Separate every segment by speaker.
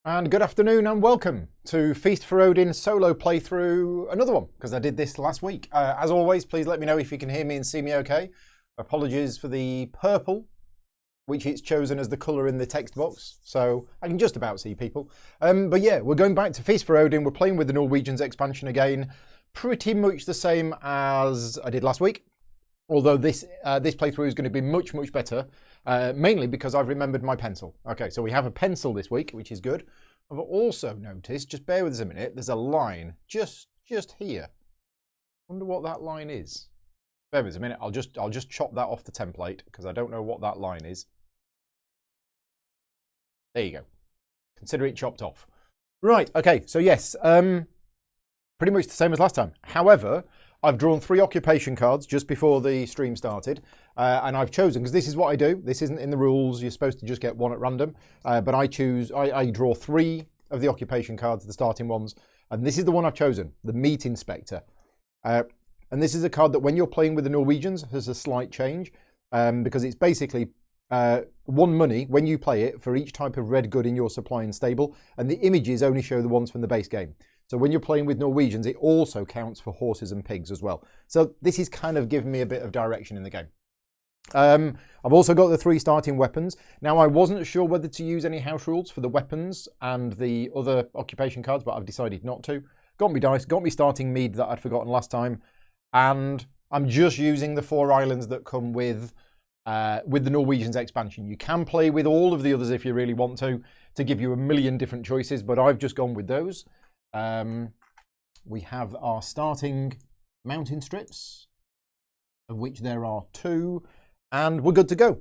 Speaker 1: And good afternoon and welcome to Feast for Odin solo playthrough, another one, because I did this last week. As always, please let me know if you can hear me and see me okay. Apologies for the purple, which it's chosen as the colour in the text box, so I can just about see people. But yeah, we're going back to Feast for Odin. We're playing with the Norwegians expansion again. Pretty much the same as I did last week, although this playthrough is going to be much, much better. Mainly because I've remembered my pencil. Okay, so we have a pencil this week, which is good. I've also noticed, just bear with us a minute, there's a line just here. Wonder what that line is. Bear with us a minute, I'll just chop that off the template because I don't know what that line is. There you go. Consider it chopped off. Right, okay, so yes, pretty much the same as last time. However, I've drawn 3 occupation cards just before the stream started, and I've chosen, because this is what I do, this isn't in the rules, you're supposed to just get one at random, but I draw 3 of the occupation cards, the starting ones, and this is the one I've chosen, the Meat Inspector. And this is a card that when you're playing with the Norwegians has a slight change, because it's basically 1 money when you play it for each type of red good in your supply and stable, and the images only show the ones from the base game. So when you're playing with Norwegians, it also counts for horses and pigs as well. So this is kind of giving me a bit of direction in the game. I've also got the 3 starting weapons. Now, I wasn't sure whether to use any house rules for the weapons and the other occupation cards, but I've decided not to. Got me dice, got me starting mead that I'd forgotten last time, and I'm just using the 4 islands that come with the Norwegians expansion. You can play with all of the others if you really want to give you a million different choices, but I've just gone with those. We have our starting mountain strips, of which there are 2, and we're good to go.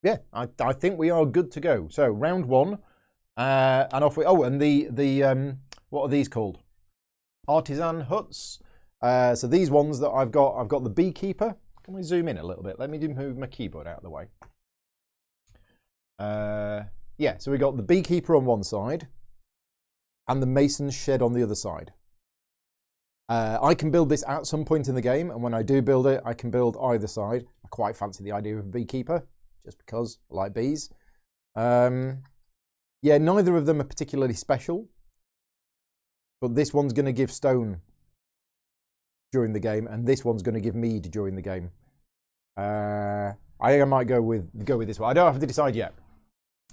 Speaker 1: Yeah, I think we are good to go. So round 1, and off we. Oh, and the what are these called? Artisan huts. So these ones that I've got the beekeeper. Can we zoom in a little bit? Let me move my keyboard out of the way. Yeah, so we got the beekeeper on one side and the mason's shed on the other side. I can build this at some point in the game, and when I do build it, I can build either side. I quite fancy the idea of a beekeeper, just because I like bees. Yeah, neither of them are particularly special, but this one's going to give stone during the game, and this one's going to give mead during the game. I think I might go with this one. I don't have to decide yet.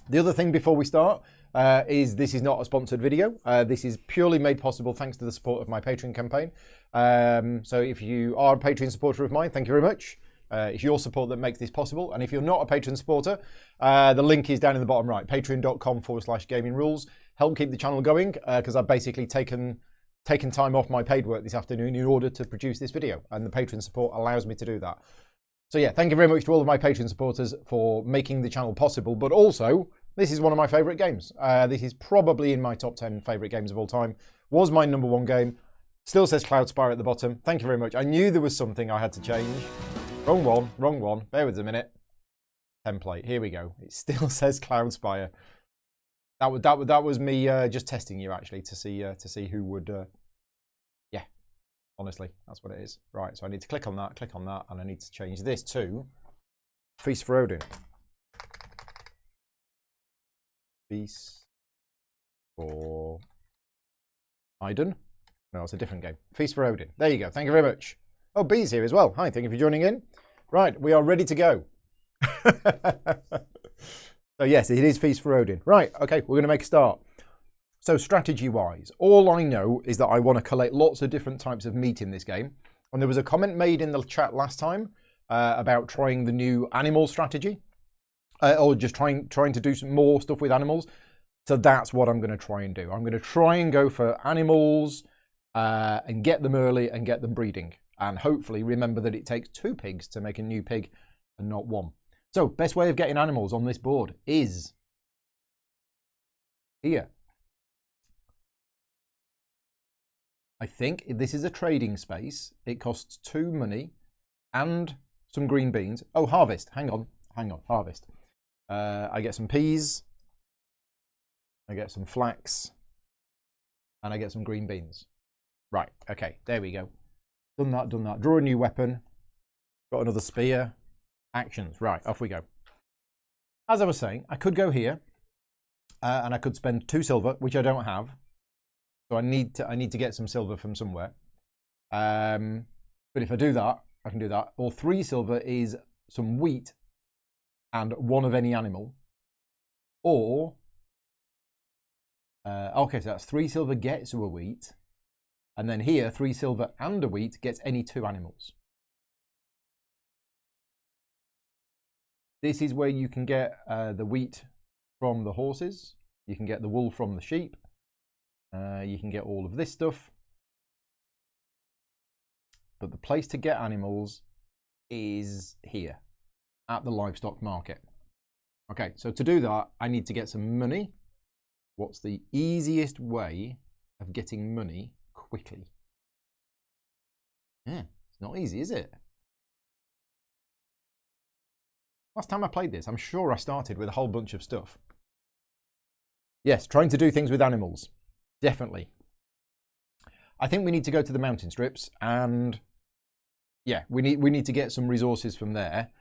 Speaker 1: The other thing before we start is this is not a sponsored video. This is purely made possible thanks to the support of my Patreon campaign. So if you are a Patreon supporter of mine, thank you very much. It's your support that makes this possible. And if you're not a Patreon supporter, the link is down in the bottom right, patreon.com/gaming rules. Help keep the channel going, because I've basically taken time off my paid work this afternoon in order to produce this video, and the Patreon support allows me to do that. So yeah, thank you very much to all of my Patreon supporters for making the channel possible, but also, this is one of my favourite games. This is probably in my top 10 favourite games of all time. Was my number 1 game. Still says Cloudspire at the bottom. Thank you very much. I knew there was something I had to change. Wrong one. Bear with us a minute. Template, here we go. It still says Cloudspire. That was me just testing you, actually, to see who would... yeah, honestly, that's what it is. Right, so I need to click on that, and I need to change this to Feast for Odin. Feast for Odin? No, it's a different game. Feast for Odin. There you go. Thank you very much. Oh, B's here as well. Hi, thank you for joining in. Right, we are ready to go. So yes, it is Feast for Odin. Right, okay, we're going to make a start. So strategy-wise, all I know is that I want to collect lots of different types of meat in this game. And there was a comment made in the chat last time about trying the new animal strategy. Or just trying to do some more stuff with animals. So that's what I'm going to try and do. I'm going to try and go for animals and get them early and get them breeding. And hopefully remember that it takes 2 pigs to make a new pig and not 1. So best way of getting animals on this board is here. I think this is a trading space. It costs 2 money and some green beans. Oh, harvest. Hang on. Harvest. I get some peas, I get some flax, and I get some green beans. Right, okay, there we go. Done that. Draw a new weapon. Got another spear. Actions. Right, off we go. As I was saying, I could go here, And I could spend 2 silver, which I don't have. So I need to get some silver from somewhere. But if I do that, I can do that. Or 3 silver is some wheat and 1 of any animal. Or, okay, so that's 3 silver gets a wheat. And then here, 3 silver and a wheat gets any 2 animals. This is where you can get the wheat from the horses. You can get the wool from the sheep. You can get all of this stuff. But the place to get animals is here, at the livestock market. Okay, so to do that, I need to get some money. What's the easiest way of getting money quickly? Yeah, it's not easy, is it? Last time I played this, I'm sure I started with a whole bunch of stuff. Yes, trying to do things with animals. Definitely. I think we need to go to the mountain strips and yeah, we need to get some resources from there.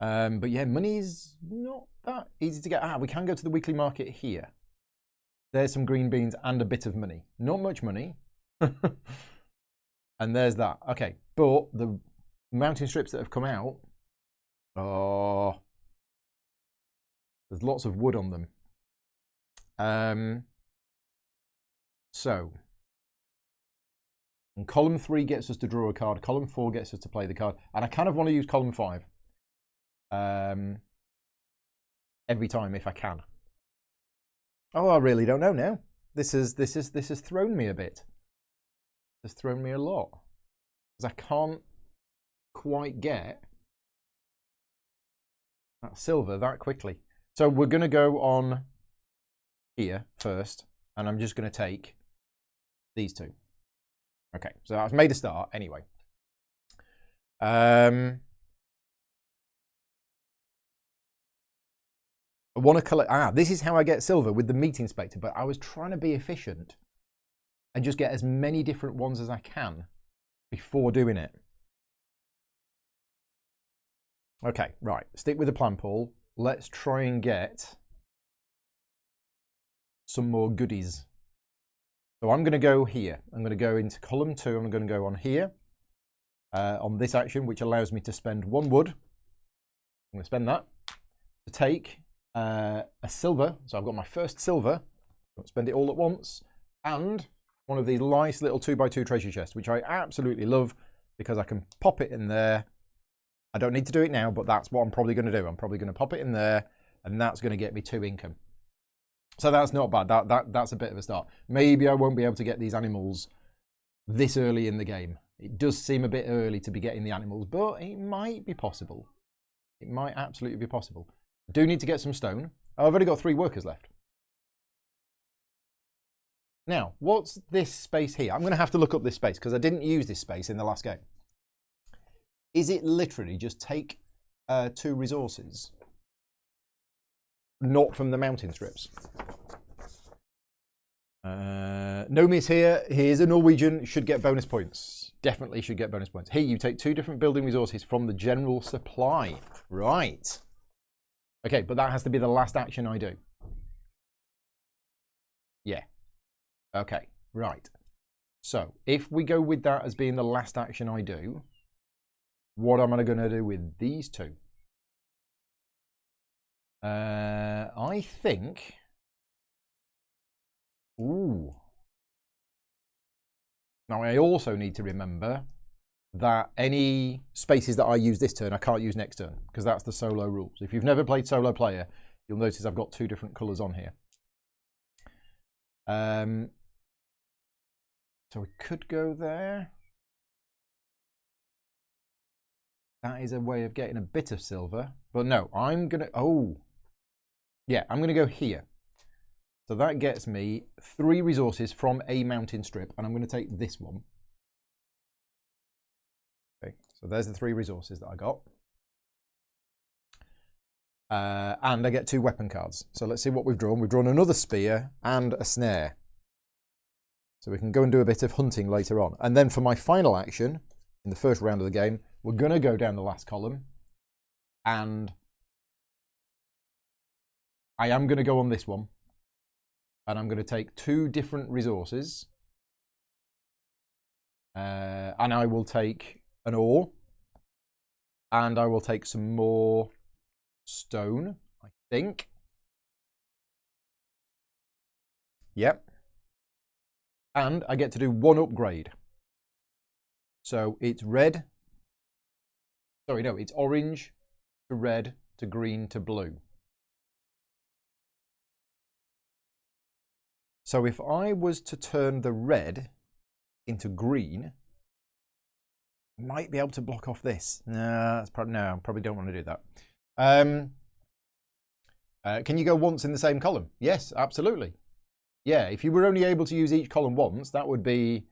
Speaker 1: But yeah, money's not that easy to get. We can go to the weekly market here. There's some green beans and a bit of money. Not much money. And there's that. Okay, but the mountain strips that have come out, oh, there's lots of wood on them. So, and column 3 gets us to draw a card. Column 4 gets us to play the card. And I kind of want to use column 5 every time if I can. Oh, I really don't know now. This has thrown me a bit. It's thrown me a lot because I can't quite get that silver that quickly. So we're going to go on here first, and I'm just going to take these 2. Okay, so I've made a start anyway. I want to collect. This is how I get silver with the meat inspector, but I was trying to be efficient and just get as many different ones as I can before doing it. Okay, right. Stick with the plan, Paul. Let's try and get some more goodies. So I'm going to go here. I'm going to go into column 2. I'm going to go on here on this action, which allows me to spend 1 wood. I'm going to spend that to take a silver. So I've got my first silver. Don't spend it all at once. And one of these nice little 2x2 treasure chests, which I absolutely love because I can pop it in there. I don't need to do it now, but that's what I'm probably going to do. I'm probably going to pop it in there, and that's going to get me 2 income. So that's not bad. That's a bit of a start. Maybe I won't be able to get these animals this early in the game. It does seem a bit early to be getting the animals, but it might be possible. It might absolutely be possible. I do need to get some stone. Oh, I've only got 3 workers left. Now, what's this space here? I'm going to have to look up this space because I didn't use this space in the last game. Is it literally just take 2 resources? Not from the mountain strips. Nomi's here. Here's a Norwegian. Should get bonus points. Definitely should get bonus points. Here, you take 2 different building resources from the general supply. Right. Okay, but that has to be the last action I do. Yeah. Okay, right. So, if we go with that as being the last action I do, what am I going to do with these 2? I think... Ooh. Now, I also need to remember that any spaces that I use this turn, I can't use next turn, because that's the solo rules. If you've never played solo player, you'll notice I've got 2 different colours on here. So we could go there. That is a way of getting a bit of silver. But no, I'm going to... Oh. Yeah, I'm going to go here. So that gets me 3 resources from a mountain strip. And I'm going to take this one. Okay, so there's the 3 resources that I got. And I get 2 weapon cards. So let's see what we've drawn. We've drawn another spear and a snare. So we can go and do a bit of hunting later on. And then for my final action, in the first round of the game, we're going to go down the last column. And I am going to go on this one. And I'm going to take 2 different resources. And I will take an ore. And I will take some more stone, I think. Yep. And I get to do 1 upgrade. So it's red. Sorry, no, it's orange to red to green to blue. So if I was to turn the red into green, I might be able to block off this. No, that's probably, no, I probably don't want to do that. Can you go once in the same column? Yes, absolutely. Yeah, if you were only able to use each column once, that would be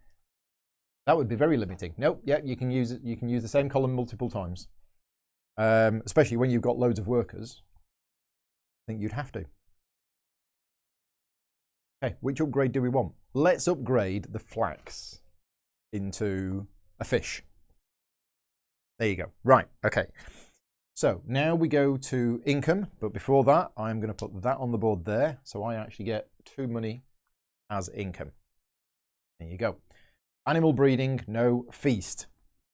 Speaker 1: very limiting. Nope, yeah, you can use it. You can use the same column multiple times, especially when you've got loads of workers. I think you'd have to. Okay, which upgrade do we want? Let's upgrade the flax into a fish. There you go. Right, okay. So now we go to income, but before that, I'm going to put that on the board there, so I actually get 2 money as income. There you go. Animal breeding, no feast.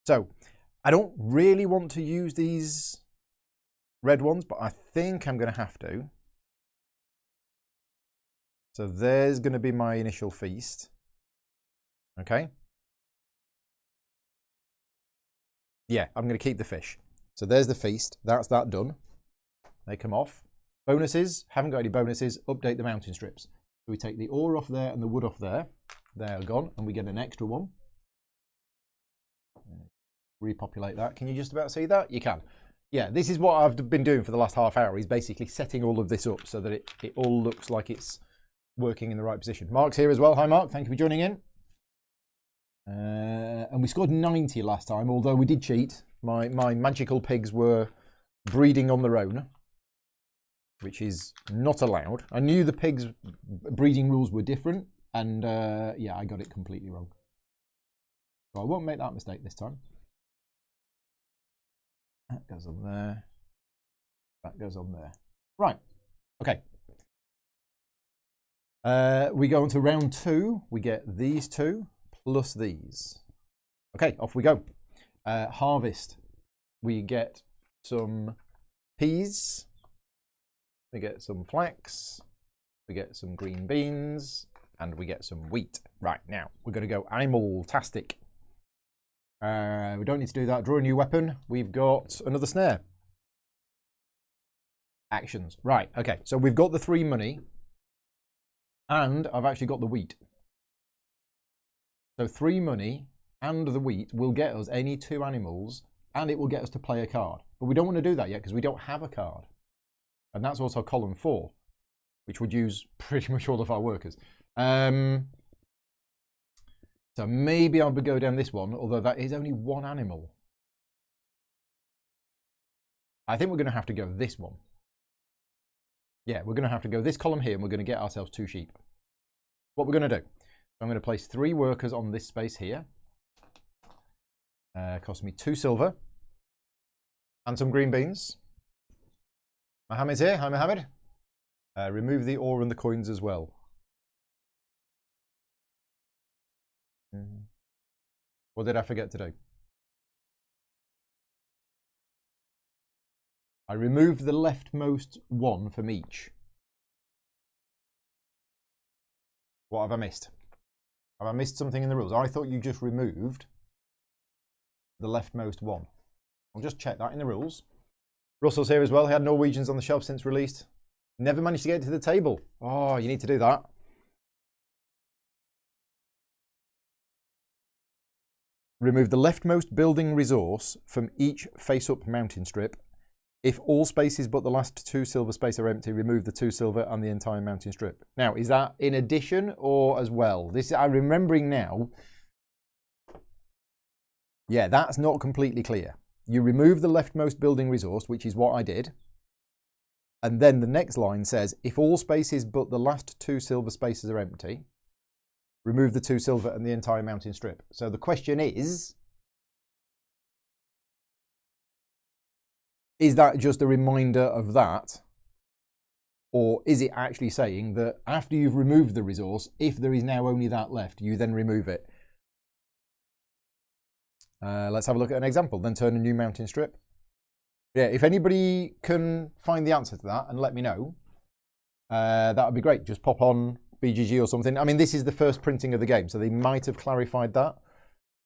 Speaker 1: So I don't really want to use these red ones, but I think I'm going to have to. So there's going to be my initial feast. Okay. Yeah, I'm going to keep the fish. So there's the feast. That's that done. They come off. Bonuses. Haven't got any bonuses. Update the mountain strips. So we take the ore off there and the wood off there. They're gone. And we get an extra one. Repopulate that. Can you just about see that? You can. Yeah, this is what I've been doing for the last half hour. Is basically setting all of this up so that it all looks like it's working in the right position. Mark's here as well. Hi, Mark. Thank you for joining in. And we scored 90 last time, although we did cheat. My magical pigs were breeding on their own, which is not allowed. I knew the pigs' breeding rules were different, and yeah, I got it completely wrong. So I won't make that mistake this time. That goes on there. That goes on there. Right. Okay. We go into round 2. We get these 2 plus these. Okay, off we go. Harvest. We get some peas. We get some flax. We get some green beans. And we get some wheat. Right, now we're going to go animal-tastic. We don't need to do that. Draw a new weapon. We've got another snare. Actions. Right, okay. So we've got the 3 money. And I've actually got the wheat. So 3 money and the wheat will get us any 2 animals, and it will get us to play a card. But we don't want to do that yet because we don't have a card. And that's also column 4, which would use pretty much all of our workers. So maybe I'll go down this one, although that is only 1 animal. I think we're going to have to go this one. Yeah, we're going to have to go this column here, and we're going to get ourselves 2 sheep. What we're going to do, I'm going to place 3 workers on this space here. Cost me 2 silver. And some green beans. Mohammed's here. Hi, Mohammed. Remove the ore and the coins as well. What did I forget to do? I removed the leftmost one from each. What have I missed? Have I missed something in the rules? I thought you just removed the leftmost one. I'll just check that in the rules. Russell's here as well. He had Norwegians on the shelf since released. Never managed to get to the table. Oh, you need to do that. Remove the leftmost building resource from each face-up mountain strip. If all spaces but the last 2 silver spaces are empty, remove the 2 silver and the entire mountain strip. Now, is that in addition or as well? This I'm remembering now. Yeah, that's not completely clear. You remove the leftmost building resource, which is what I did. And then the next line says, if all spaces but the last 2 silver spaces are empty, remove the 2 silver and the entire mountain strip. So the question is that just a reminder of that? Or is it actually saying that after you've removed the resource, if there is now only that left, you then remove it? Let's have a look at an example. Then turn a new mountain strip. Yeah, if anybody can find the answer to that and let me know, that would be great. Just pop on BGG or something. I mean, this is the first printing of the game, so they might have clarified that.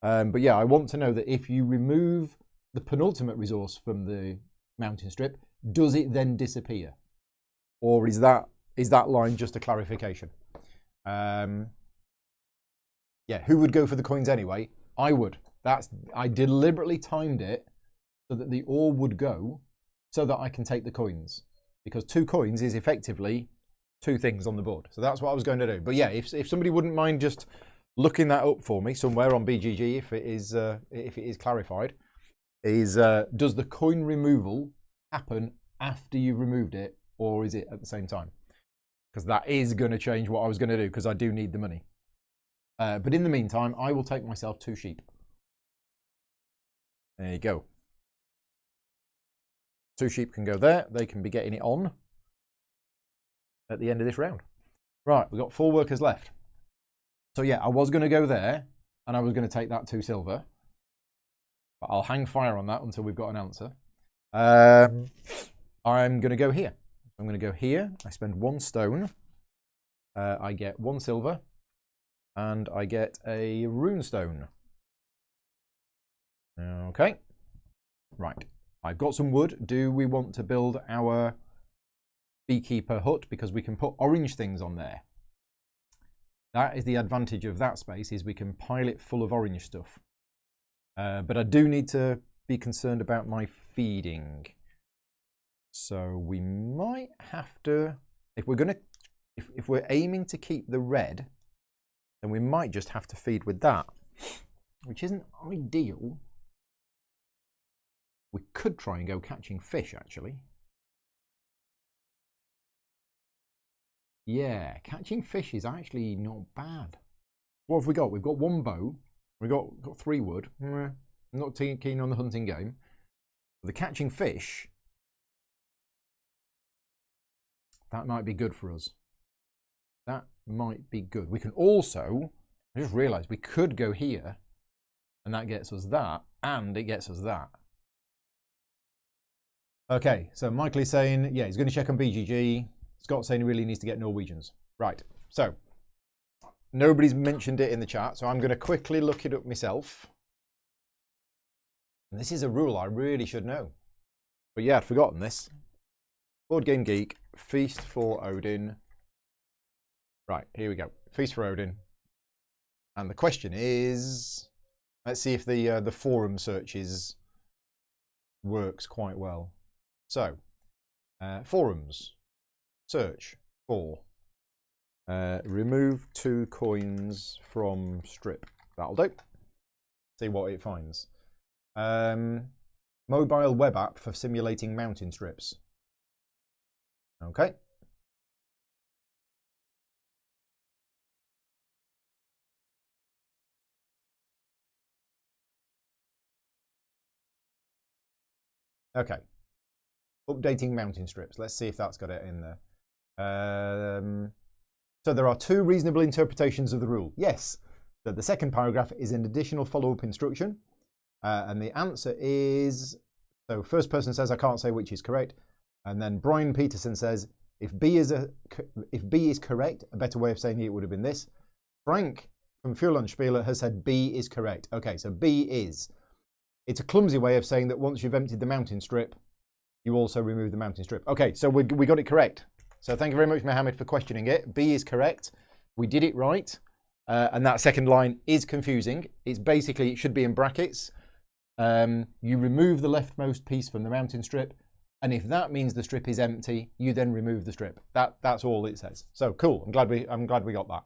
Speaker 1: But yeah, I want to know that if you remove the penultimate resource from the mountain strip, does it then disappear? Or is that line just a clarification? Yeah, who would go for the coins anyway? I would. I deliberately timed it so that the ore would go so that I can take the coins. Because 2 coins is effectively 2 things on the board. So that's what I was going to do. But yeah, if somebody wouldn't mind just looking that up for me somewhere on BGG, if it is clarified, does the coin removal happen after you've removed it, or is it at the same time? Because that is going to change what I was going to do, because I do need the money. But in the meantime, I will take myself 2 sheep. There you go. 2 sheep can go there. They can be getting it on at the end of this round. Right, we've got 4 workers left. So yeah, I was going to go there, and I was going to take that 2 silver. But I'll hang fire on that until we've got an answer. I'm going to go here. I'm going to go here. I spend 1 stone. I get 1 silver. And I get a rune stone. Okay. Right. I've got some wood. Do we want to build our beekeeper hut? Because we can put orange things on there. That is the advantage of that space, is we can pile it full of orange stuff. But I do need to be concerned about my feeding. So we might have to, if we're aiming to keep the red, then we might just have to feed with that, which isn't ideal. We could try and go catching fish, actually. Yeah, catching fish is actually not bad. What have we got? We've got 1 bow. We've got 3 wood. I'm not keen on the hunting game. The catching fish, that might be good for us. That might be good. We can also, I just realised we could go here, and that gets us that, and it gets us that. Okay, so Michael is saying, yeah, he's going to check on BGG. Scott's saying he really needs to get Norwegians. Right, so nobody's mentioned it in the chat, so I'm going to quickly look it up myself. And this is a rule I really should know. But yeah, I'd forgotten this. Board Game Geek, Feast for Odin. Right, here we go. Feast for Odin. And the question is, let's see if the forum searches works quite well. So, forums, search for, remove 2 coins from strip. That'll do. See what it finds. Mobile web app for simulating mountain strips. Okay. Okay. Updating mountain strips. Let's see if that's got it in there. So there are 2 reasonable interpretations of the rule. Yes, that the second paragraph is an additional follow-up instruction. And the answer is, so first person says, I can't say which is correct. And then Brian Peterson says, if B is correct, a better way of saying it would have been this. Frank from Fuhrlandspieler has said B is correct. Okay, so B is. It's a clumsy way of saying that once you've emptied the mountain strip, you also remove the mountain strip. Okay, so we got it correct. So thank you very much, Mohammed, for questioning it. B is correct. We did it right. And that second line is confusing. It's basically, it should be in brackets. You remove the leftmost piece from the mountain strip. And if that means the strip is empty, you then remove the strip. That's all it says. So cool. I'm glad we got that.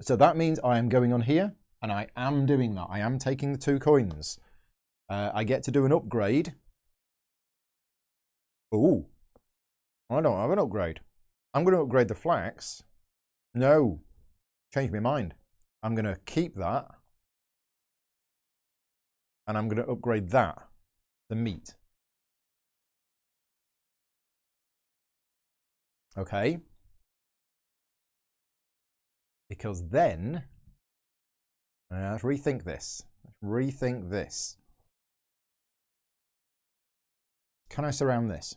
Speaker 1: So that means I am going on here, and I am doing that. I am taking the 2 coins. I get to do an upgrade. Ooh, I don't have an upgrade. I'm going to upgrade the flax. No, change my mind. I'm going to keep that, and I'm going to upgrade that, the meat. Okay. Because then, let's rethink this. Let's rethink this. Can I surround this?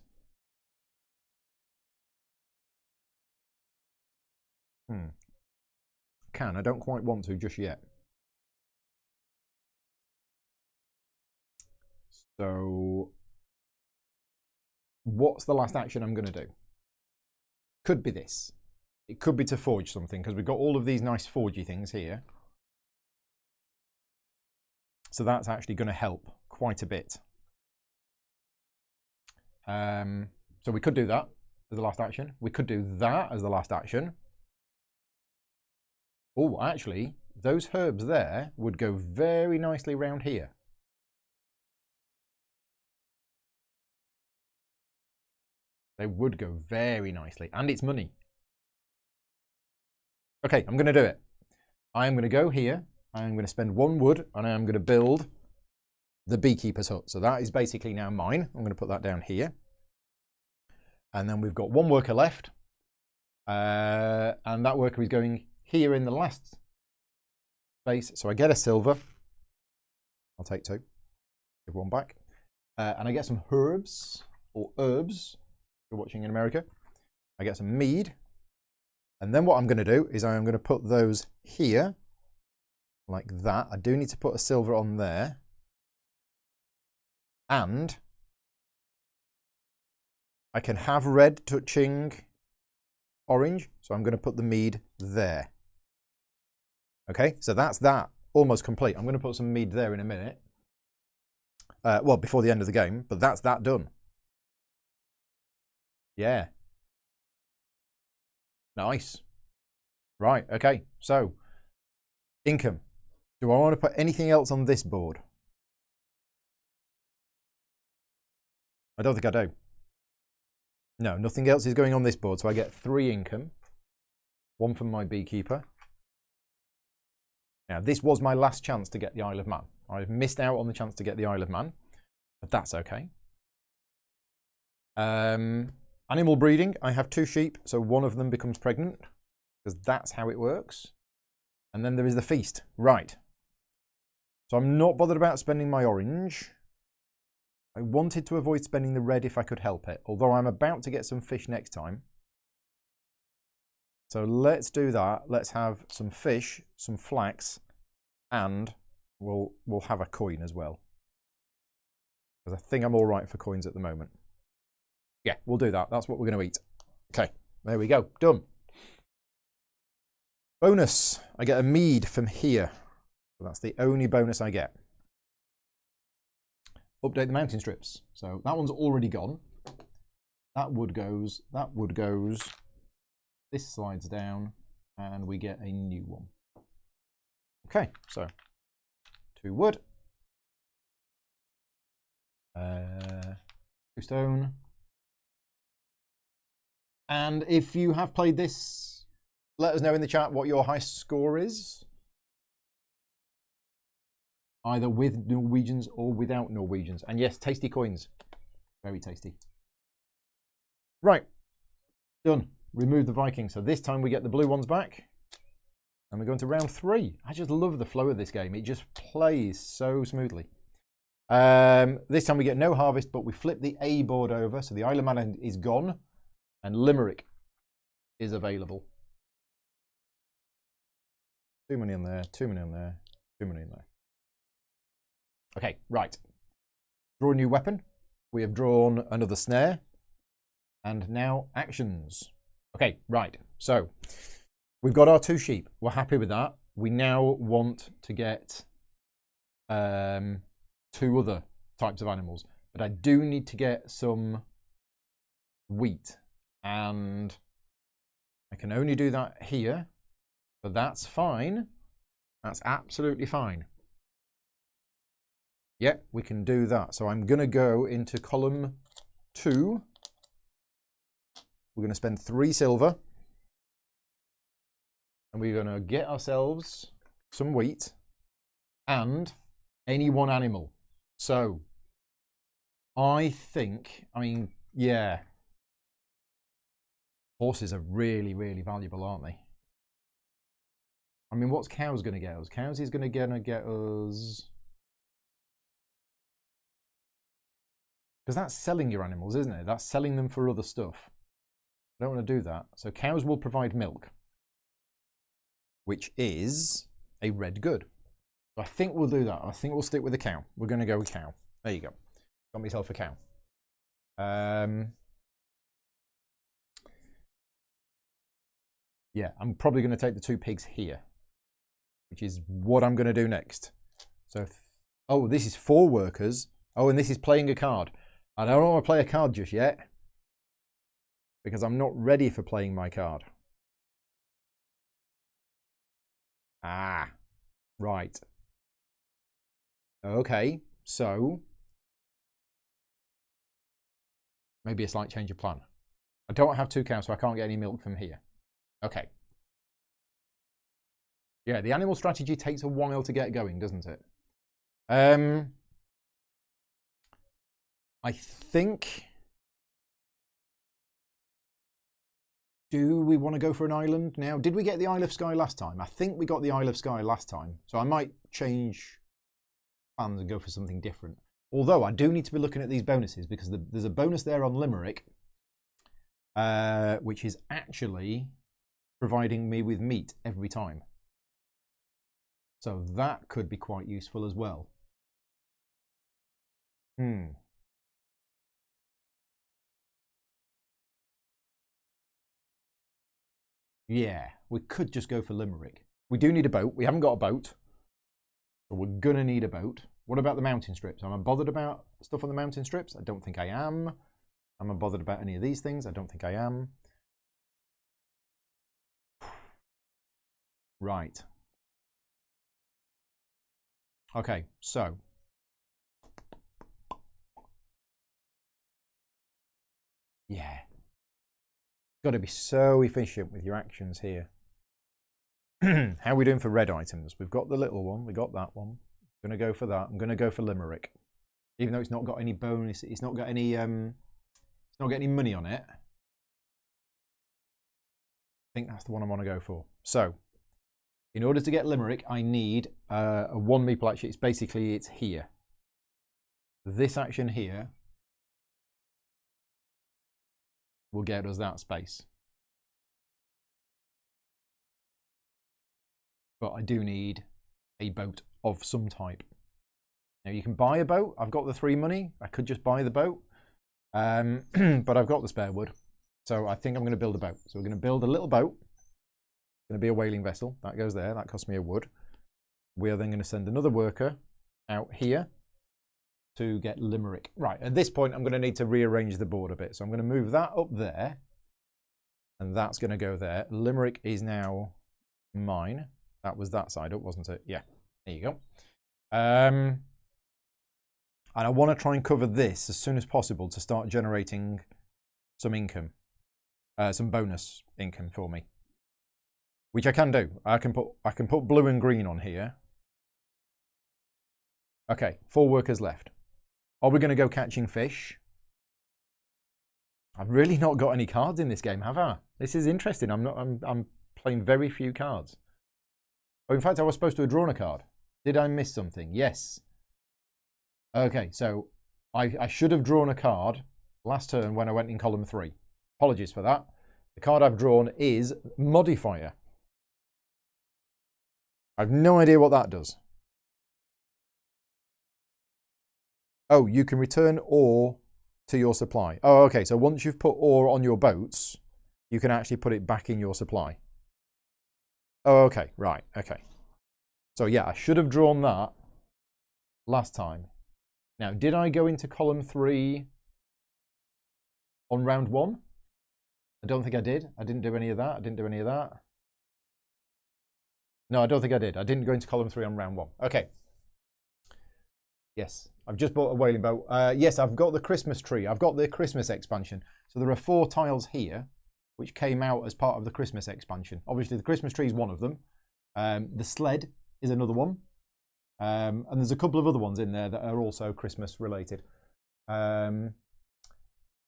Speaker 1: Can. I don't quite want to just yet. So, what's the last action I'm going to do? Could be this. It could be to forge something, because we've got all of these nice forgey things here. So that's actually going to help quite a bit. So we could do that as the last action. We could do that as the last action. Oh, actually, those herbs there would go very nicely around here. They would go very nicely. And it's money. Okay, I'm going to do it. I'm going to go here. I'm going to spend 1 wood, and I'm going to build the beekeeper's hut. So that is basically now mine. I'm going to put that down here. And then we've got 1 worker left. And that worker is going here in the last space. So I get a silver. I'll take 2. Give 1 back. And I get some herbs, or herbs, if you're watching in America. I get some mead. And then what I'm going to do is I'm going to put those here, like that. I do need to put a silver on there. And I can have red touching orange, so I'm going to put the mead there. Okay, so that's that, almost complete. I'm going to put some mead there in a minute. Well, before the end of the game, but that's that done. Yeah. Nice. Right, okay, so income. Do I want to put anything else on this board? I don't think I do. No, nothing else is going on this board, so I get 3 income. 1 from my beekeeper. Now, this was my last chance to get the Isle of Man. I've missed out on the chance to get the Isle of Man, but that's okay. Animal breeding, I have 2 sheep, so 1 of them becomes pregnant, because that's how it works. And then there is the feast. Right. So I'm not bothered about spending my orange. I wanted to avoid spending the red if I could help it, although I'm about to get some fish next time. So let's do that. Let's have some fish, some flax, and we'll have a coin as well. Because I think I'm all right for coins at the moment. Yeah, we'll do that. That's what we're going to eat. Okay, there we go. Done. Bonus. I get a mead from here. So that's the only bonus I get. Update the mountain strips. So that one's already gone. That wood goes. That wood goes. This slides down. And we get a new one. Okay, so 2 wood. 2 stone. And if you have played this, let us know in the chat what your high score is. Either with Norwegians or without Norwegians. And yes, tasty coins. Very tasty. Right. Done. Remove the Vikings. So this time we get the blue ones back. And we're going to round 3. I just love the flow of this game. It just plays so smoothly. This time we get no harvest, but we flip the A board over. So the Isle of Man is gone. And Limerick is available. 2 money in there, 2 money in there, 2 money in there. Okay, right. Draw a new weapon. We have drawn another snare. And now actions. Okay, right. So we've got our 2 sheep. We're happy with that. We now want to get 2 other types of animals. But I do need to get some wheat. And I can only do that here. But that's fine. That's absolutely fine. Yeah, we can do that. So I'm going to go into column 2. We're going to spend 3 silver. And we're going to get ourselves some wheat and any one animal. So I think, yeah. Horses are really, really valuable, aren't they? I mean, what's cows going to get us? Cows is going to get us... Because that's selling your animals, isn't it? That's selling them for other stuff. I don't want to do that. So cows will provide milk, which is a red good. So I think we'll do that. I think we'll stick with the cow. We're going to go with cow. There you go. Got myself a cow. Yeah, I'm probably going to take the 2 pigs here, which is what I'm going to do next. So, oh, this is 4 workers. Oh, and this is playing a card. I don't want to play a card just yet because I'm not ready for playing my card. Ah, right. Okay, so maybe a slight change of plan. I don't have 2 cows, so I can't get any milk from here. Okay. Yeah, the animal strategy takes a while to get going, doesn't it? I think... Do we want to go for an island now? Did we get the Isle of Skye last time? I think we got the Isle of Skye last time. So I might change plans and go for something different. Although I do need to be looking at these bonuses because there's a bonus there on Limerick, which is actually providing me with meat every time. So that could be quite useful as well. Yeah, we could just go for Limerick. We do need a boat. We haven't got a boat. So we're going to need a boat. What about the mountain strips? Am I bothered about stuff on the mountain strips? I don't think I am. Am I bothered about any of these things? I don't think I am. Right. Okay, so. Yeah. Got to be so efficient with your actions here. How are we doing for red items? We've got the little one. We got that one. I'm going to go for that. I'm going to go for Limerick. Even though it's not got any bonus, it's not got any money on it. I think that's the one I want to go for. So, in order to get Limerick, I need a 1 meeple. Actually, it's here. This action here will get us that space. But I do need a boat of some type. Now you can buy a boat. I've got the 3 money. I could just buy the boat. But I've got the spare wood. So I think I'm going to build a boat. So we're going to build a little boat. It's going to be a whaling vessel. That goes there. That costs me a wood. We are then going to send another worker out here to get Limerick. Right, at this point I'm going to need to rearrange the board a bit. So I'm going to move that up there. And that's going to go there. Limerick is now mine. That was that side up, wasn't it? Yeah, there you go. And I want to try and cover this as soon as possible to start generating some income, some bonus income for me, which I can do. I can put blue and green on here. Okay, 4 workers left. Are we going to go catching fish? I've really not got any cards in this game, have I? This is interesting. I'm playing very few cards. Oh, in fact, I was supposed to have drawn a card. Did I miss something? Yes. Okay, so I should have drawn a card last turn when I went in column 3. Apologies for that. The card I've drawn is Modifier. I've no idea what that does. Oh, you can return ore to your supply. Oh, okay, so once you've put ore on your boats, you can actually put it back in your supply. Oh, okay, right, okay. So yeah, I should have drawn that last time. Now, did I go into column 3 on round 1? I don't think I did. I didn't do any of that. I didn't do any of that. No, I don't think I did. I didn't go into column 3 on round 1. Okay. Yes, I've just bought a whaling boat. Yes, I've got the Christmas tree. I've got the Christmas expansion. So there are 4 tiles here, which came out as part of the Christmas expansion. Obviously, the Christmas tree is one of them. The sled is another one. And there's a couple of other ones in there that are also Christmas related.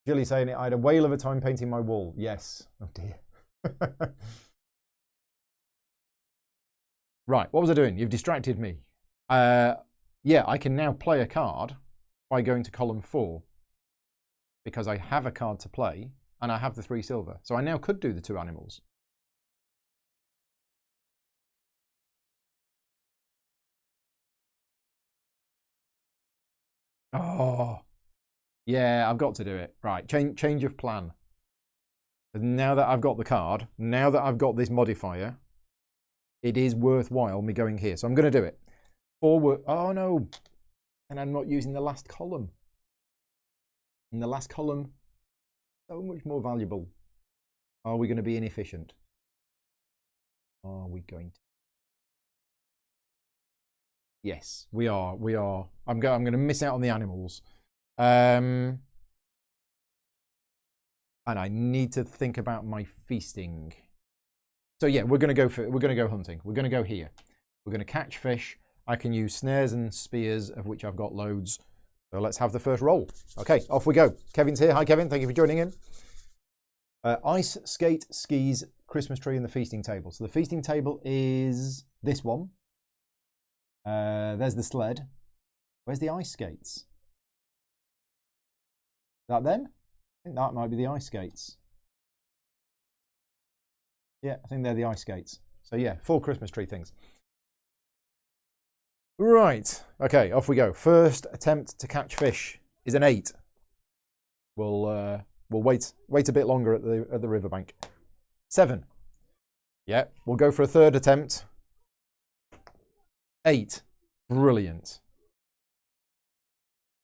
Speaker 1: Jilly saying it, I had a whale of a time painting my wall. Yes. Oh dear. Right, what was I doing? You've distracted me. Yeah, I can now play a card by going to column 4 because I have a card to play and I have the 3 silver. So I now could do the 2 animals. Oh, yeah, I've got to do it. Right, change of plan. Now that I've got the card, now that I've got this modifier, it is worthwhile me going here. So I'm going to do it. Forward. Oh, no. And I'm not using the last column. And the last column, so much more valuable. Are we going to be inefficient? Are we going to? Yes, we are. We are. I'm going to miss out on the animals. And I need to think about my feasting. So yeah, we're going to go hunting. We're going to go here. We're going to catch fish. I can use snares and spears, of which I've got loads. So let's have the first roll. Okay, off we go. Kevin's here. Hi, Kevin. Thank you for joining in. Ice, skate, skis, Christmas tree, and the feasting table. So the feasting table is this one. There's the sled. Where's the ice skates? Is that them? I think that might be the ice skates. Yeah, I think they're the ice skates. So yeah, 4 Christmas tree things. Right, okay, off we go. First attempt to catch fish is an 8. We'll wait a bit longer at the riverbank. 7. Yeah, we'll go for a third attempt. 8. Brilliant.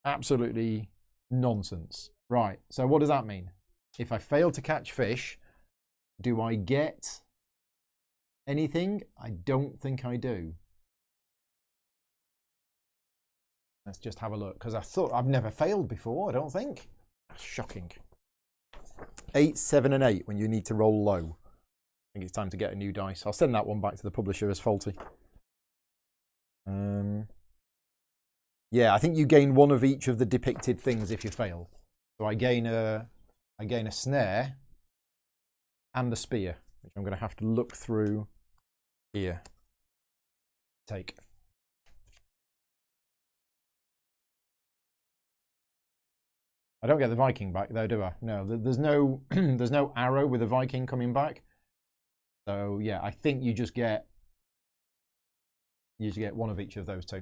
Speaker 1: Absolutely nonsense. Right, so what does that mean? If I fail to catch fish, do I get anything? I don't think I do. Let's just have a look, because I thought I've never failed before, I don't think. Shocking. 8, 7, and 8 when you need to roll low. I think it's time to get a new dice. I'll send that one back to the publisher as faulty. Yeah, I think you gain 1 of each of the depicted things if you fail. So I gain a snare and a spear, which I'm going to have to look through here. Take. I don't get the Viking back though, do I? No, there's no there's no arrow with a Viking coming back. So yeah, I think you just get 1 of each of those 2.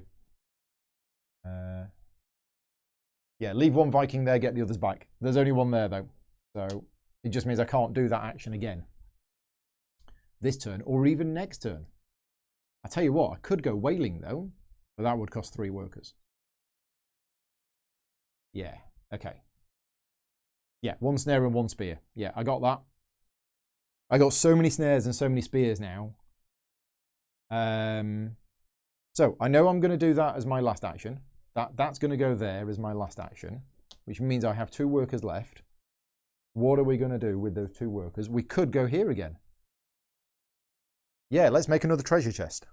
Speaker 1: Yeah, leave 1 Viking there, get the others back. There's only 1 there though, so it just means I can't do that action again this turn or even next turn. I tell you what, I could go whaling though, but that would cost 3 workers. Yeah, okay. Yeah, 1 snare and 1 spear. Yeah, I got that. I got so many snares and so many spears now. So I know I'm going to do that as my last action. That's going to go there as my last action, which means I have 2 workers left. What are we going to do with those 2 workers? We could go here again. Yeah, let's make another treasure chest.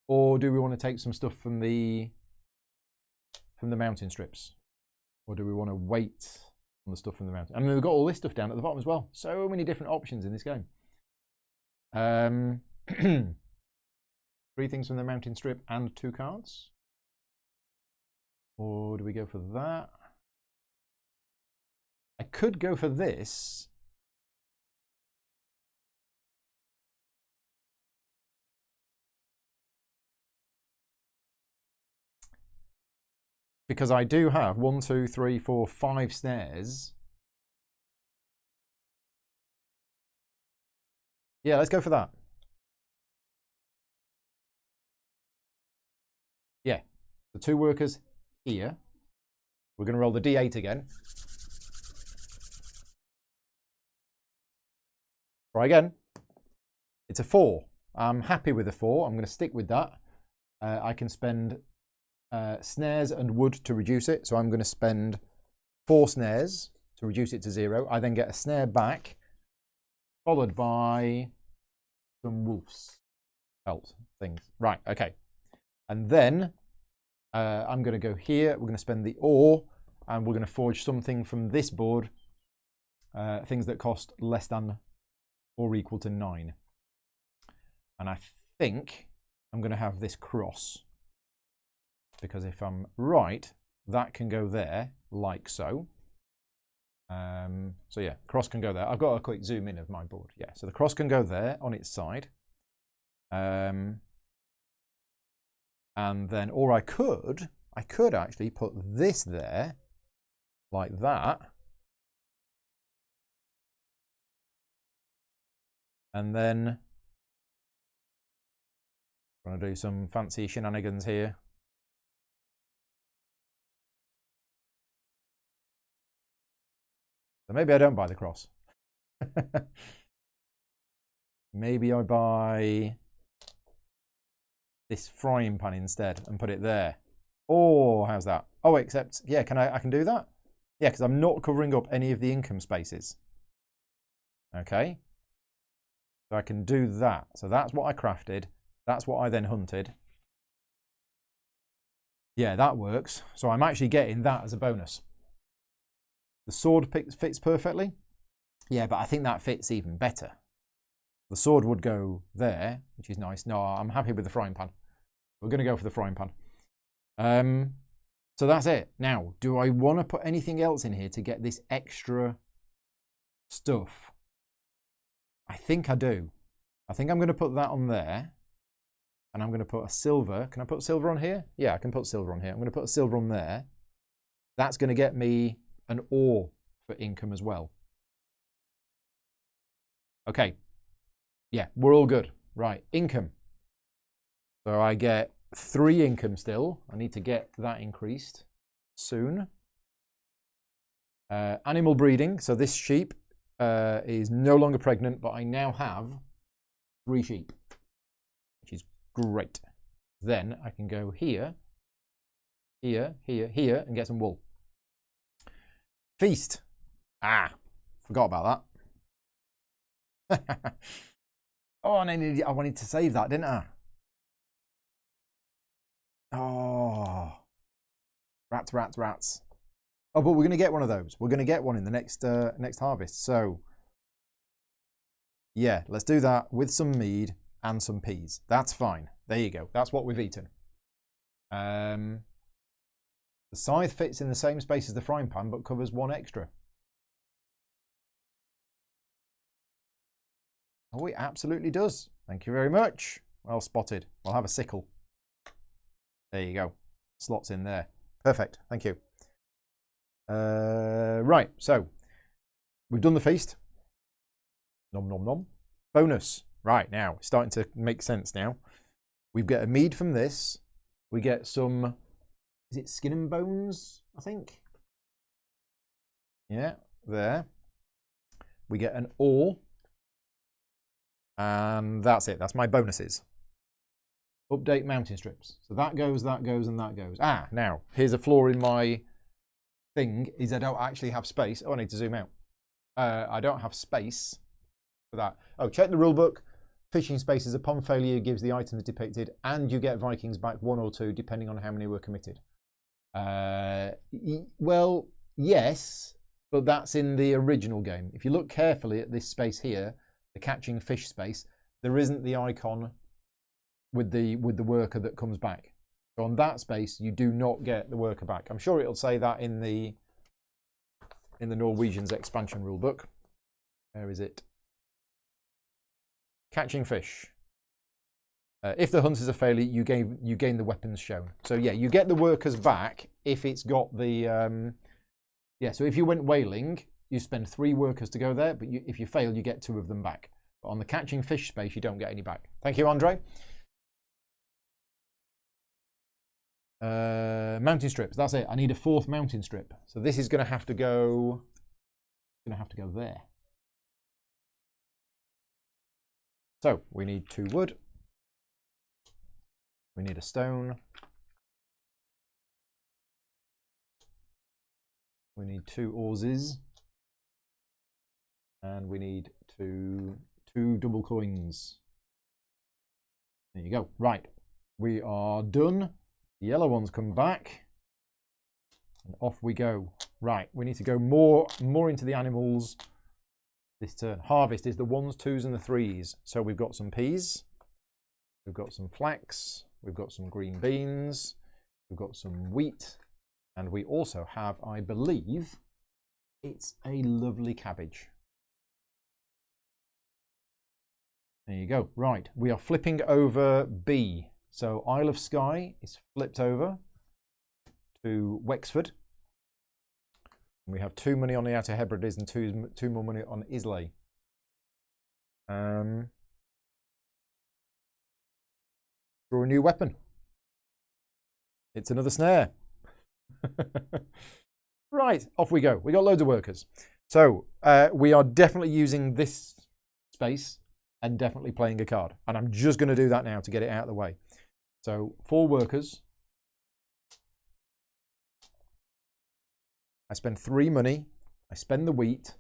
Speaker 1: Or do we want to take some stuff from the mountain strips? Or do we want to wait on the stuff from the mountain? I mean, we've got all this stuff down at the bottom as well. So many different options in this game. 3 things from the mountain strip and 2 cards. Or do we go for that? I could go for this. Because I do have 1, 2, 3, 4, 5 snares. Yeah, let's go for that. Yeah, the 2 workers here. We're going to roll the D8 again. Try again. It's a 4. I'm happy with a 4. I'm going to stick with that. I can spend snares and wood to reduce it. So I'm going to spend 4 snares to reduce it to 0. I then get a snare back, followed by some wolf's pelt things. Right, okay. And then I'm going to go here. We're going to spend the ore and we're going to forge something from this board, things that cost less than or equal to 9. And I think I'm going to have this cross, because if I'm right, that can go there, like so. So yeah, cross can go there. I've got a quick zoom in of my board. Yeah, so the cross can go there on its side. And then, or I could actually put this there, like that. And then I'm going to do some fancy shenanigans here. So maybe I don't buy the cross. Maybe I buy this frying pan instead and put it there. Oh, how's that? Oh, except, yeah, I can do that? Yeah, because I'm not covering up any of the income spaces. Okay. So I can do that. So that's what I crafted. That's what I then hunted. Yeah, that works. So I'm actually getting that as a bonus. The sword fits perfectly. Yeah, but I think that fits even better. The sword would go there, which is nice. No, I'm happy with the frying pan. We're going to go for the frying pan. So that's it. Now, do I want to put anything else in here to get this extra stuff? I think I do. I think I'm going to put that on there. And I'm going to put a silver. Can I put silver on here? Yeah, I can put silver on here. I'm going to put a silver on there. That's going to get me an ore for income as well. Okay. Yeah, we're all good. Right, income. So I get 3 income still. I need to get that increased soon. Animal breeding. So this sheep is no longer pregnant, but I now have 3 sheep, which is great. Then I can go here, here, here, here, and get some wool. Feast. Ah, forgot about that. Oh, and I wanted to save that, didn't I? Oh, rats, rats, rats. Oh, but we're going to get one of those. We're going to get one in the next next harvest. So, yeah, let's do that with some mead and some peas. That's fine. There you go. That's what we've eaten. The scythe fits in the same space as the frying pan, but covers 1 extra. Oh, it absolutely does. Thank you very much. Well spotted. I'll have a sickle. There you go. Slots in there. Perfect. Thank you. Right, so we've done the feast. Nom nom nom. Bonus. Right, now it's starting to make sense now. We get a mead from this. We get some, is it skin and bones, I think? Yeah, there. We get an ore. And that's it. That's my bonuses. Update mountain strips. So that goes, and that goes. Ah, now, here's a flaw in my thing, is I don't actually have space. Oh, I need to zoom out. I don't have space for that. Oh, check the rule book. Fishing spaces upon failure gives the items depicted, and you get Vikings back 1 or 2, depending on how many were committed. Well, yes, but that's in the original game. If you look carefully at this space here, the catching fish space, there isn't the icon with the worker that comes back. So on that space, you do not get the worker back. I'm sure it'll say that in the Norwegians expansion rulebook. Where is it? Catching fish. If the hunt is a failure, you gain the weapons shown. So yeah, you get the workers back if it's got the yeah. So if you went whaling, you spend 3 workers to go there, but if you fail, you get 2 of them back. But on the catching fish space, you don't get any back. Thank you, Andre. Mountain strips. That's it. I need a 4th mountain strip. So this is going to have to go. There. So we need 2 wood. We need a stone. We need 2 oarses. And we need 2 double coins. There you go. Right. We are done. The yellow ones come back. And off we go. Right, we need to go more into the animals this turn. Harvest is the 1s, 2s, and the 3s. So we've got some peas. We've got some flax. We've got some green beans. We've got some wheat. And we also have, I believe, it's a lovely cabbage. There you go. Right, we are flipping over B. So Isle of Skye is flipped over to Wexford. We have 2 money on the Outer Hebrides and two more money on Islay. Draw a new weapon. It's another snare. Right, off we go. We got loads of workers. So we are definitely using this space and definitely playing a card. And I'm just going to do that now to get it out of the way. So 4 workers. I spend 3 money. I spend the wheat.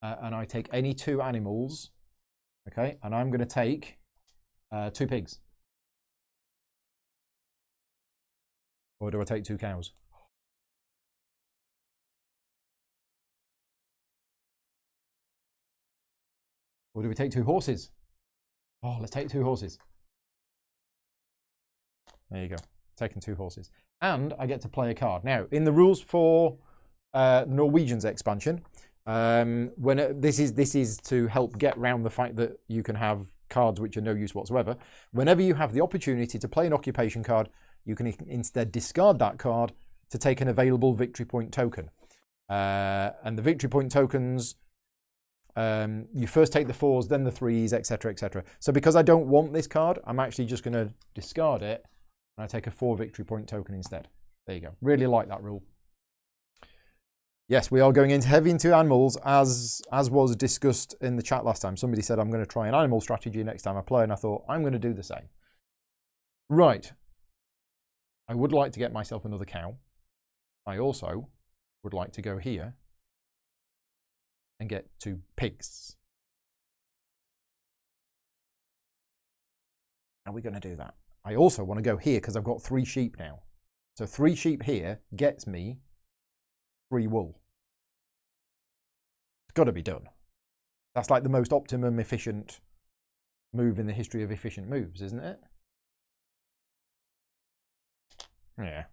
Speaker 1: And I take any 2 animals. Okay, and I'm going to take 2 pigs. Or do I take 2 cows? Or do we take 2 horses? Oh, let's take 2 horses. There you go. Taking 2 horses. And I get to play a card. Now, in the rules for Norwegians expansion, this is to help get round the fact that you can have cards which are no use whatsoever. Whenever you have the opportunity to play an occupation card, you can instead discard that card to take an available victory point token. And the victory point tokens, you first take the 4s, then the 3s, etc., etc. So because I don't want this card, I'm actually just going to discard it, and I take a 4 victory point token instead. There you go. Really like that rule. Yes, we are going heavy into animals, as was discussed in the chat last time. Somebody said I'm going to try an animal strategy next time I play, and I thought I'm going to do the same. Right. I would like to get myself another cow. I also would like to go here and get 2 pigs. How are we going to do that? I also want to go here because I've got 3 sheep now. So 3 sheep here gets me 3 wool. It's got to be done. That's like the most optimum efficient move in the history of efficient moves, isn't it? Yeah.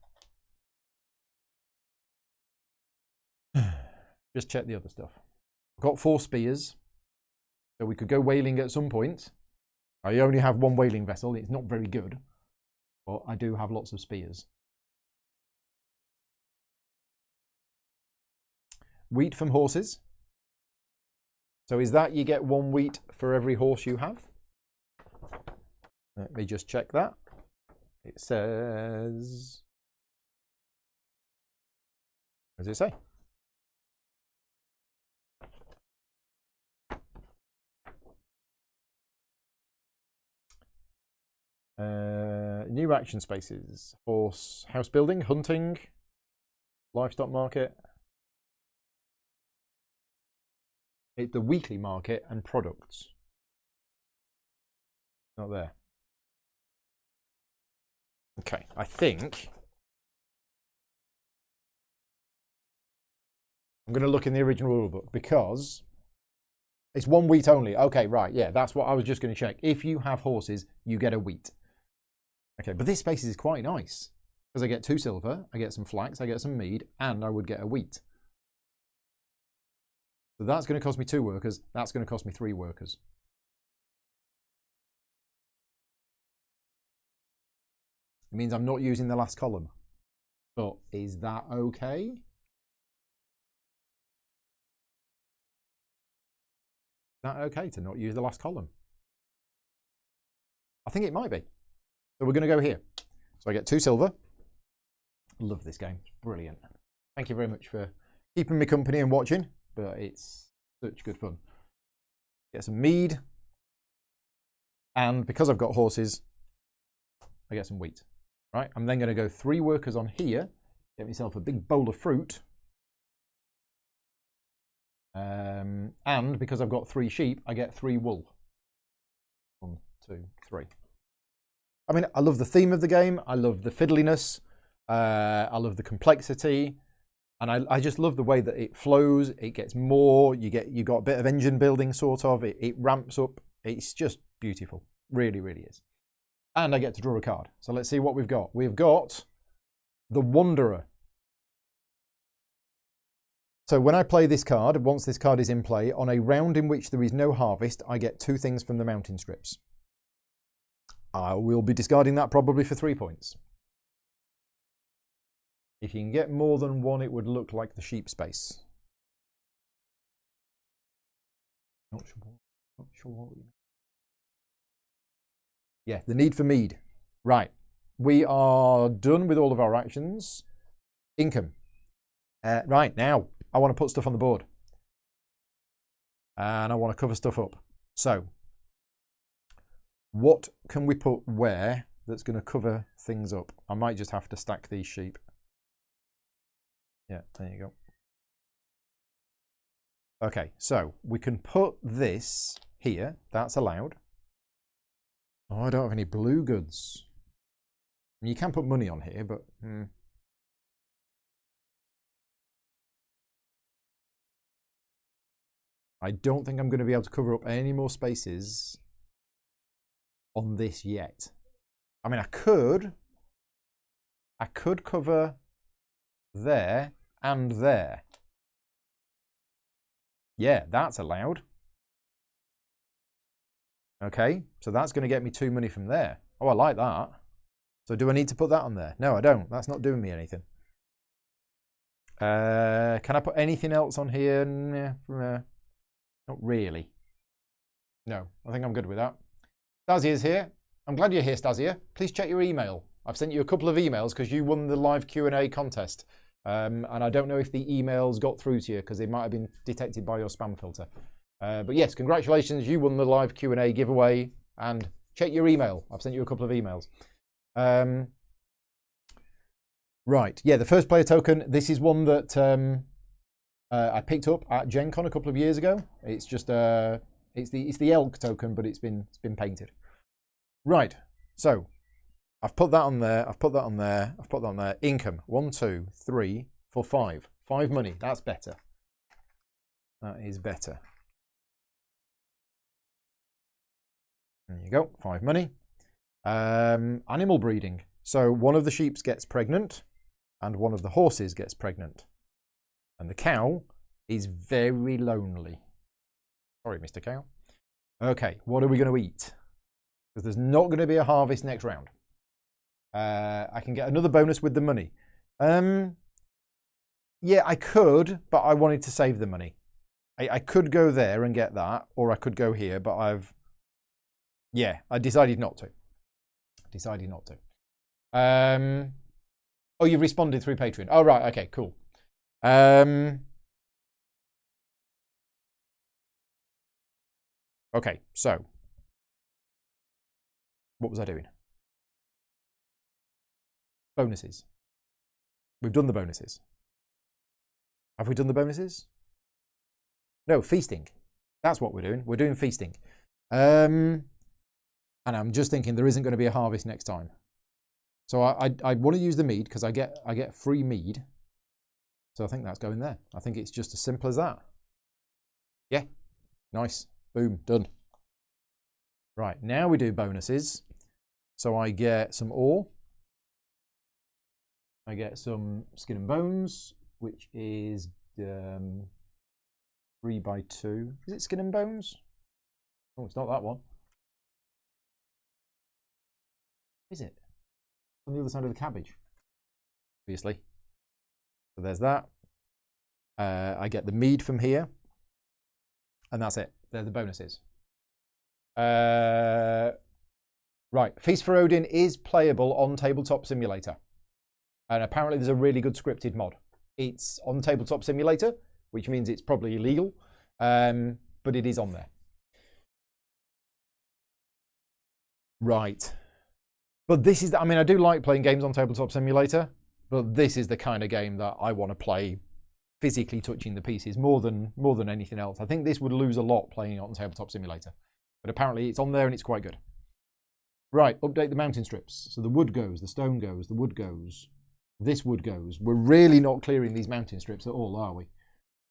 Speaker 1: Just check the other stuff. I've got 4 spears, so we could go whaling at some point. I only have 1 whaling vessel. It's not very good, but I do have lots of spears. Wheat from horses. So is that you get 1 wheat for every horse you have? Let me just check that. It says... What does it say? New action spaces. Horse, house building, hunting, livestock market. It's the weekly market and products. Not there. Okay, I think I'm going to look in the original rulebook because it's 1 wheat only. Okay, right, yeah, that's what I was just going to check. If you have horses, you get a wheat. Okay, but this space is quite nice because I get 2 silver, I get some flax, I get some mead, and I would get a wheat. So that's going to cost me 2 workers. That's going to cost me 3 workers. It means I'm not using the last column. But is that okay? Is that okay to not use the last column? I think it might be. So we're going to go here. So I get 2 silver. Love this game. It's brilliant. Thank you very much for keeping me company and watching. But it's such good fun. Get some mead. And because I've got horses, I get some wheat. Right, I'm then going to go 3 workers on here, get myself a big bowl of fruit. And because I've got 3 sheep, I get 3 wool. 1, 2, 3. I mean, I love the theme of the game. I love the fiddliness. I love the complexity. And I just love the way that it flows. It gets more. You got a bit of engine building, sort of. It ramps up. It's just beautiful. Really, really is. And I get to draw a card. So let's see what we've got. We've got the Wanderer. So when I play this card, once this card is in play, on a round in which there is no harvest, I get 2 things from the mountain strips. I will be discarding that probably for 3 points. If you can get more than 1, it would look like the sheep space. Not sure what we mean. Yeah, the need for mead. Right. We are done with all of our actions. Income. Right, now, I want to put stuff on the board. And I want to cover stuff up. So, what can we put where that's going to cover things up? I might just have to stack these sheep. Yeah, there you go. Okay, so we can put this here. That's allowed. Oh, I don't have any blue goods. You can put money on here, but... I don't think I'm going to be able to cover up any more spaces on this yet. I mean, I could cover there and there. Yeah, that's allowed. Okay, so that's going to get me 2 money from there. Oh, I like that. So do I need to put that on there? No, I don't. That's not doing me anything. Can I put anything else on here? Not really. No, I think I'm good with that. Stasia's here. I'm glad you're here, Stasia. Please check your email. I've sent you a couple of emails because you won the live Q&A contest. And I don't know if the emails got through to you because they might have been detected by your spam filter. But yes, congratulations. You won the live Q&A giveaway. And check your email. I've sent you a couple of emails. Right. Yeah, the first player token. This is one that I picked up at Gen Con a couple of years ago. It's just it's the elk token, but it's been painted. Right. So I've put that on there. I've put that on there. I've put that on there. Income 1, 2, 3, 4, 5. 5 money. That's better. That is better. There you go. 5 money. Animal breeding. So one of the sheep gets pregnant, and one of the horses gets pregnant, and the cow is very lonely. Sorry, Mr. Cow. Okay, what are we going to eat? Because there's not going to be a harvest next round. I can get another bonus with the money. Yeah, I could, but I wanted to save the money. I could go there and get that, or I could go here, but I decided not to. Oh, you've responded through Patreon. Oh, right. Okay, cool. Okay, so what was I doing? Bonuses. We've done the bonuses. Have we done the bonuses? No, feasting. That's what we're doing. We're doing feasting. And I'm just thinking there isn't going to be a harvest next time. So I want to use the mead because I get free mead. So I think that's going there. I think it's just as simple as that. Yeah. Nice. Boom. Done. Right. Now we do bonuses. So I get some ore. I get some skin and bones, which is 3 by 2. Is it skin and bones? Oh, it's not that one. Is it? On the other side of the cabbage, obviously. So there's that. I get the mead from here. And that's it. They're the bonuses. Right. Feast for Odin is playable on Tabletop Simulator. And apparently there's a really good scripted mod. It's on Tabletop Simulator, which means it's probably illegal. But it is on there. Right. But this is, I mean, I do like playing games on Tabletop Simulator, but this is the kind of game that I want to play physically touching the pieces more than anything else. I think this would lose a lot playing it on Tabletop Simulator. But apparently it's on there and it's quite good. Right, update the mountain strips. So the wood goes, the stone goes, the wood goes, this wood goes. We're really not clearing these mountain strips at all, are we?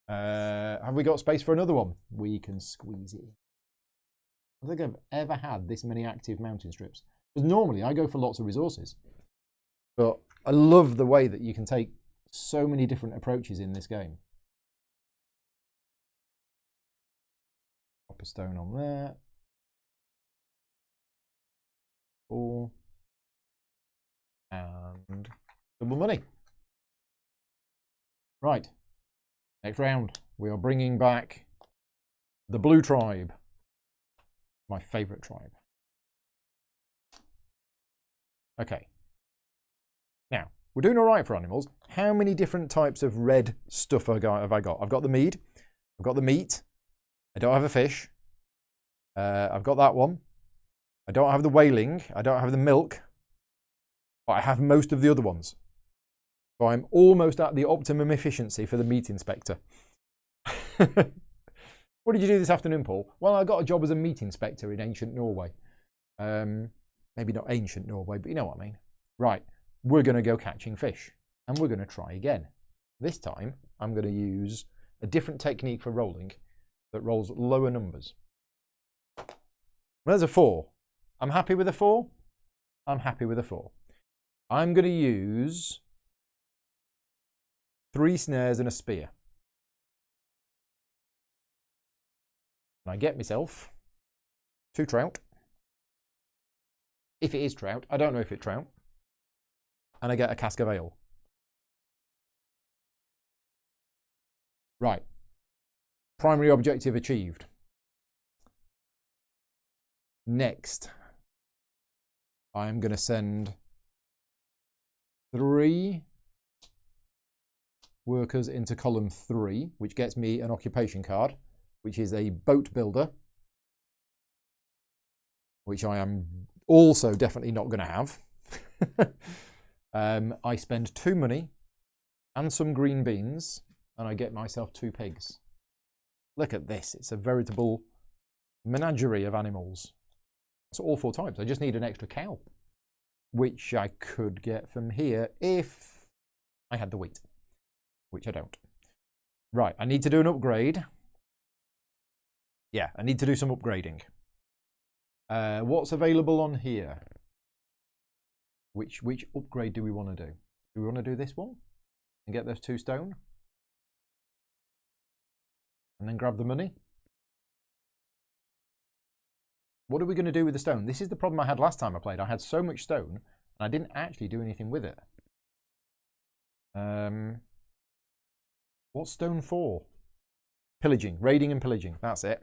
Speaker 1: Have we got space for another one? We can squeeze it in. I don't think I've ever had this many active mountain strips. Because normally I go for lots of resources. But I love the way that you can take so many different approaches in this game. Pop a stone on there. 4. And double money. Right. Next round, we are bringing back the blue tribe. My favourite tribe. Okay. Now, we're doing all right for animals. How many different types of red stuff have I got? I've got the mead. I've got the meat. I don't have a fish. I've got that one. I don't have the whaling. I don't have the milk. But I have most of the other ones. So I'm almost at the optimum efficiency for the meat inspector. What did you do this afternoon, Paul? Well, I got a job as a meat inspector in ancient Norway. Maybe not ancient Norway, but you know what I mean. Right, we're going to go catching fish. And we're going to try again. This time, I'm going to use a different technique for rolling that rolls lower numbers. There's a 4. I'm happy with a 4. I'm happy with a 4. I'm going to use 3 snares and a spear. And I get myself 2 trout. If it is trout, I don't know if it's trout. And I get a cask of ale. Right. Primary objective achieved. Next, I am going to send 3 workers into column 3, which gets me an occupation card, which is a boat builder, which I am also definitely not going to have. I spend 2 money and some green beans, and I get myself 2 pigs. Look at this. It's a veritable menagerie of animals. It's all 4 types. I just need an extra cow, which I could get from here if I had the wheat, which I don't. Right, I need to do an upgrade. Yeah, I need to do some upgrading. What's available on here? Which upgrade do we want to do? Do we want to do this one and get those 2 stone? And then grab the money? What are we going to do with the stone? This is the problem I had last time I played. I had so much stone, and I didn't actually do anything with it. What's stone for? Pillaging, raiding and pillaging. That's it.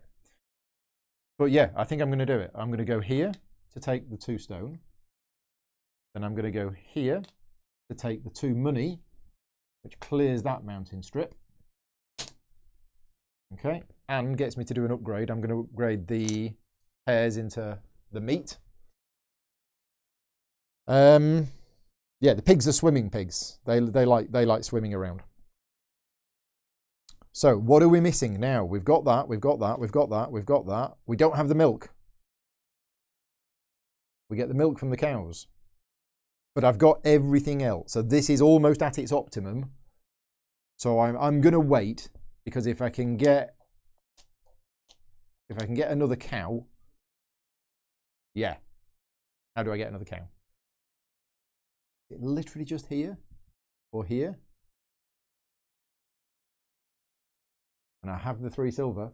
Speaker 1: But yeah, I think I'm going to do it. I'm going to go here to take the 2 stone. Then I'm going to go here to take the 2 money, which clears that mountain strip. Okay, and gets me to do an upgrade. I'm going to upgrade the hares into the meat. Yeah, the pigs are swimming pigs. They like swimming around. So what are we missing now? We've got that, we've got that, we've got that, we've got that. We don't have the milk. We get the milk from the cows. But I've got everything else. So this is almost at its optimum. So I'm going to wait, because if I can get another cow, yeah. How do I get another cow? Is it literally just here or here? And I have the 3 silver.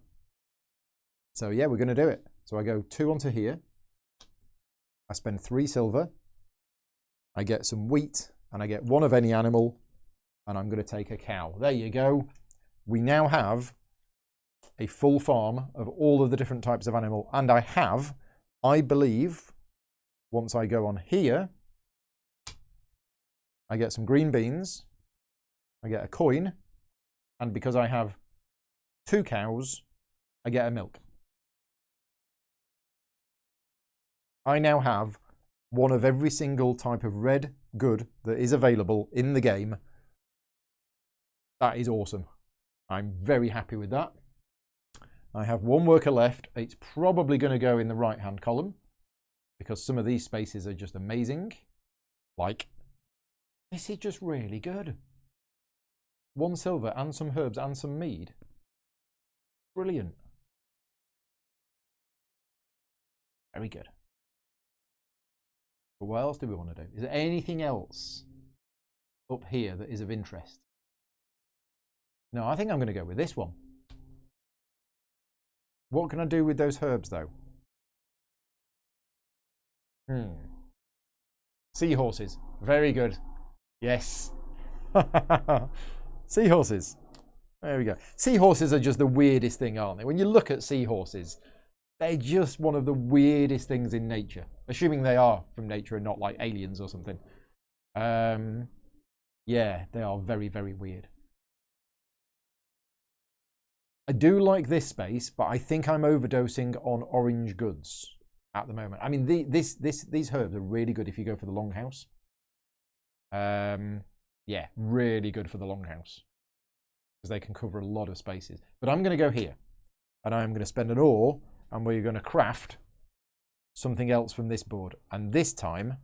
Speaker 1: So yeah, we're going to do it. So I go 2 onto here. I spend 3 silver. I get some wheat, and I get 1 of any animal, and I'm going to take a cow. There you go. We now have a full farm of all of the different types of animal. And I have, I believe, once I go on here, I get some green beans, I get a coin, and because I have 2 cows, I get a milk. I now have 1 of every single type of red good that is available in the game. That is awesome. I'm very happy with that. I have 1 worker left. It's probably going to go in the right-hand column because some of these spaces are just amazing. Like This is just really good. 1 silver and some herbs and some mead. Brilliant. Very good. But what else do we want to do? Is there anything else up here that is of interest? No, I think I'm going to go with this one. What can I do with those herbs, though? Seahorses. Very good. Yes. Seahorses. There we go. Seahorses are just the weirdest thing, aren't they? When you look at seahorses, they're just one of the weirdest things in nature. Assuming they are from nature and not like aliens or something. Yeah, they are very, very weird. I do like this space, but I think I'm overdosing on orange goods at the moment. I mean, these herbs are really good if you go for the longhouse. Yeah, really good for the longhouse because they can cover a lot of spaces. But I'm going to go here, and I'm going to spend an ore, and we're going to craft something else from this board. And this time,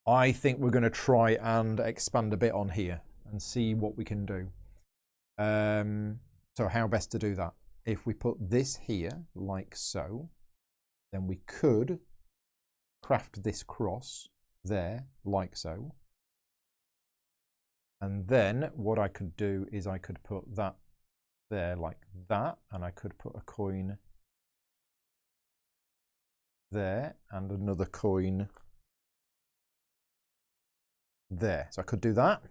Speaker 1: I think we're going to try and expand a bit on here and see what we can do. So how best to do that? If we put this here, like so, then we could craft this cross there, like so. And then what I could do is I could put that there like that, and I could put a coin there and another coin there. So I could do that.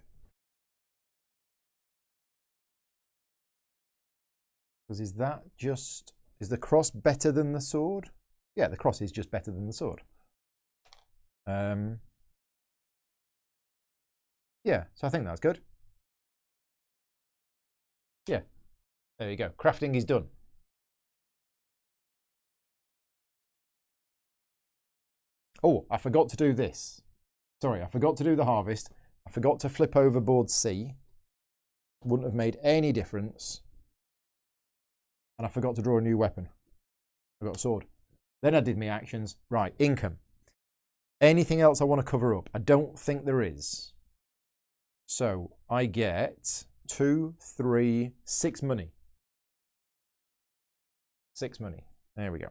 Speaker 1: Because is the cross better than the sword? Yeah, the cross is just better than the sword. Yeah, so I think that's good. Yeah, there you go. Crafting is done. Oh, I forgot to do this. Sorry, I forgot to do the harvest. I forgot to flip over board C. Wouldn't have made any difference. And I forgot to draw a new weapon. I got a sword. Then I did my actions. Right, income. Anything else I want to cover up? I don't think there is. So I get 2, 3, 6 money. 6 money. There we go.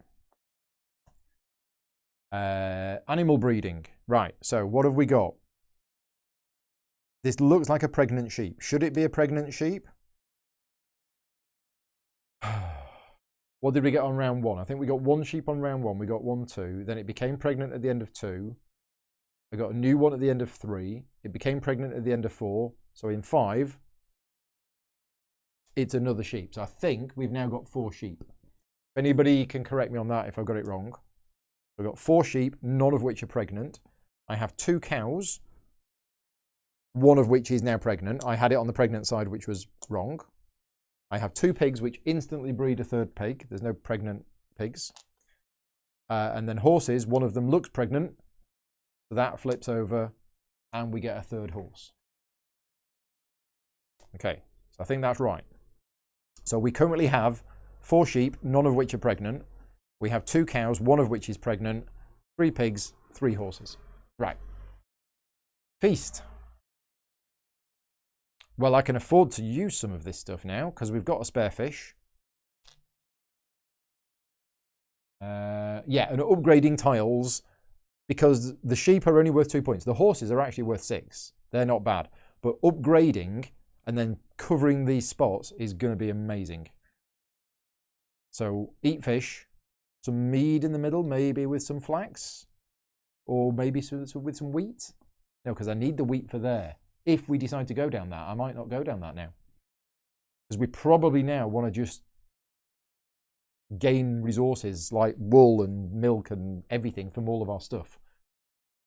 Speaker 1: Animal breeding. Right, so what have we got? This looks like a pregnant sheep. Should it be a pregnant sheep? What did we get on round 1? I think we got 1 sheep on round 1. We got 1, 2. Then it became pregnant at the end of 2. I got a new one at the end of 3. It became pregnant at the end of 4. So in 5, it's another sheep. So I think we've now got 4 sheep. If anybody can correct me on that if I've got it wrong. We've got 4 sheep, none of which are pregnant. I have 2 cows, one of which is now pregnant. I had it on the pregnant side, which was wrong. I have 2 pigs, which instantly breed a 3rd pig. There's no pregnant pigs. And then horses, one of them looks pregnant. So that flips over, and we get a 3rd horse. Okay, so I think that's right. So we currently have 4 sheep, none of which are pregnant. We have 2 cows, one of which is pregnant. 3 pigs, 3 horses. Right. Feast. Well, I can afford to use some of this stuff now because we've got a spare fish. Yeah, and upgrading tiles because the sheep are only worth 2 points. The horses are actually worth 6. They're not bad. But upgrading and then covering these spots is going to be amazing. So eat fish, some mead in the middle, maybe with some flax, or maybe with some wheat. No, because I need the wheat for there. If we decide to go down that, I might not go down that now. Because we probably now want to just gain resources like wool and milk and everything from all of our stuff.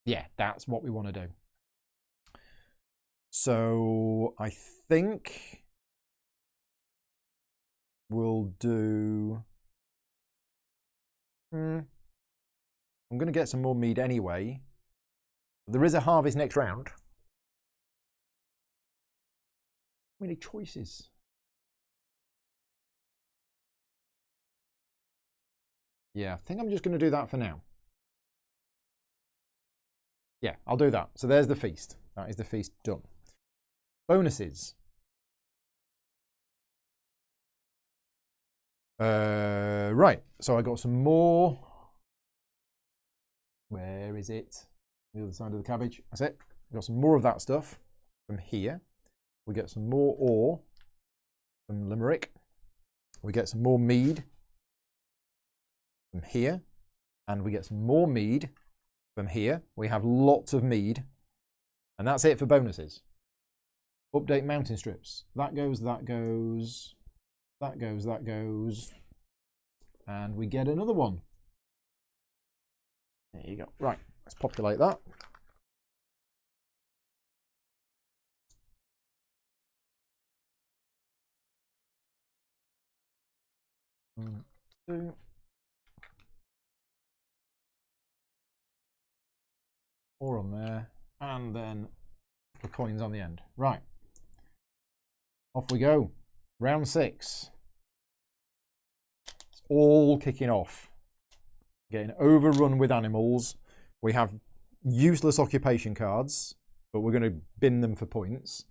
Speaker 1: Yeah, that's what we want to do. So I think we'll do... I'm going to get some more mead anyway. There is a harvest next round. Many choices. Yeah, I think I'm just going to do that for now. Yeah, I'll do that. So there's the feast. That is the feast done. Bonuses. Right, so I got some more. Where is it? The other side of the cabbage. That's it. I got some more of that stuff from here. We get some more ore from Limerick. We get some more mead from here. And we get some more mead from here. We have lots of mead. And that's it for bonuses. Update mountain strips. That goes, that goes, that goes, that goes. And we get another one. There you go. Right, let's populate that. One, two. Four on there. And then the coins on the end. Right. Off we go. Round 6. It's all kicking off. Getting overrun with animals. We have useless occupation cards, but we're going to bin them for points.